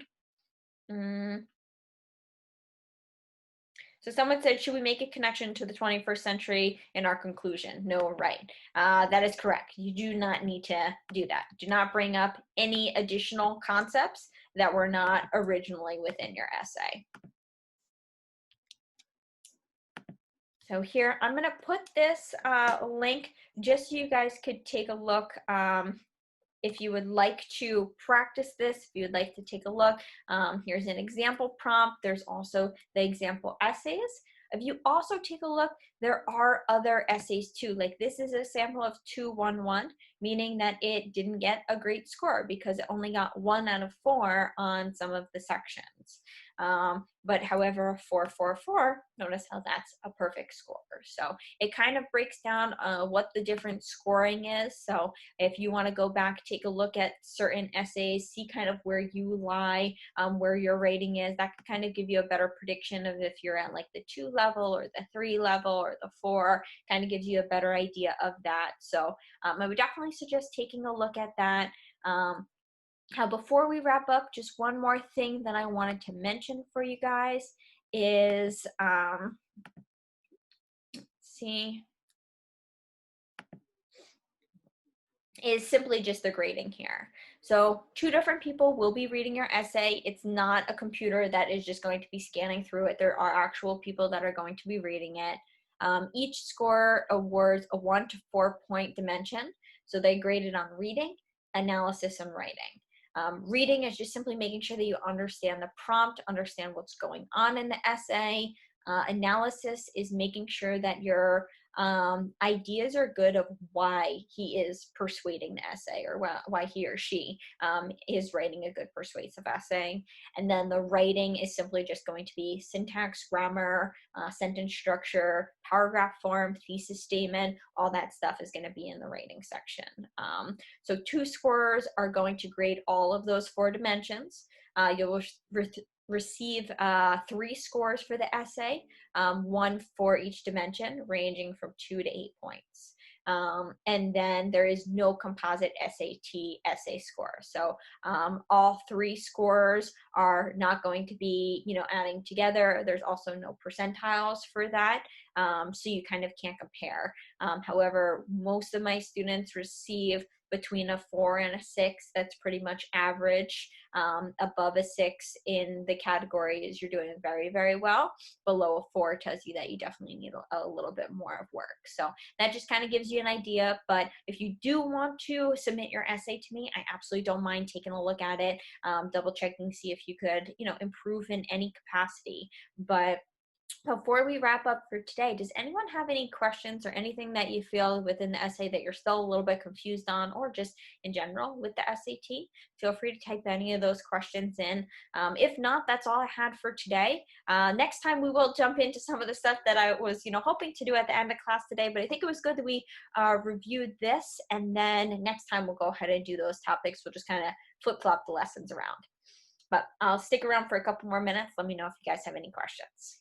So someone said, should we make a connection to the 21st century in our conclusion? No, right. That is correct. You do not need to do that. Do not bring up any additional concepts that were not originally within your essay. So here, I'm going to put this link just so you guys could take a look. If you would like to practice this, if you would like to take a look, here's an example prompt. There's also the example essays. If you also take a look, there are other essays too. Like this is a sample of 211, meaning that it didn't get a great score because it only got 1 out of 4 on some of the sections. But however, 444, notice how that's a perfect score. So it kind of breaks down what the different scoring is. So if you want to go back, take a look at certain essays, see kind of where you lie, where your rating is, that can kind of give you a better prediction of if you're at like the 2 level or the 3 level or the 4, kind of gives you a better idea of that. So I would definitely suggest taking a look at that. Before we wrap up, just one more thing that I wanted to mention for you guys is, is simply just the grading here. So 2 different people will be reading your essay. It's not a computer that is just going to be scanning through it. There are actual people that are going to be reading it. Each score awards a 1 to 4 point dimension. So they grade it on reading, analysis, and writing. Reading is just simply making sure that you understand the prompt, understand what's going on in the essay. Analysis is making sure that your ideas are good of why he is persuading the essay, or why he or she is writing a good persuasive essay. And then the writing is simply just going to be syntax, grammar, sentence structure, paragraph form, thesis statement, all that stuff is going to be in the rating section. So 2 scorers are going to grade all of those 4 dimensions. You'll receive 3 scores for the essay, 1 for each dimension, ranging from 2 to 8 points. And then there is no composite SAT essay score. So all 3 scores are not going to be, adding together. There's also no percentiles for that. So you kind of can't compare. However, most of my students receive between a 4 and a 6. That's pretty much average. Above a 6 in the categories, you're doing very, very well. Below a 4 tells you that you definitely need a little bit more of work. So that just kind of gives you an idea. But if you do want to submit your essay to me, I absolutely don't mind taking a look at it, double checking, see if you could, improve in any capacity. But before we wrap up for today, does anyone have any questions or anything that you feel within the essay that you're still a little bit confused on, or just in general with the SAT? Feel free to type any of those questions in. If not, that's all I had for today. Next time we will jump into some of the stuff that I was, hoping to do at the end of class today, but I think it was good that we reviewed this, and then next time we'll go ahead and do those topics. We'll just kind of flip-flop the lessons around. But I'll stick around for a couple more minutes. Let me know if you guys have any questions.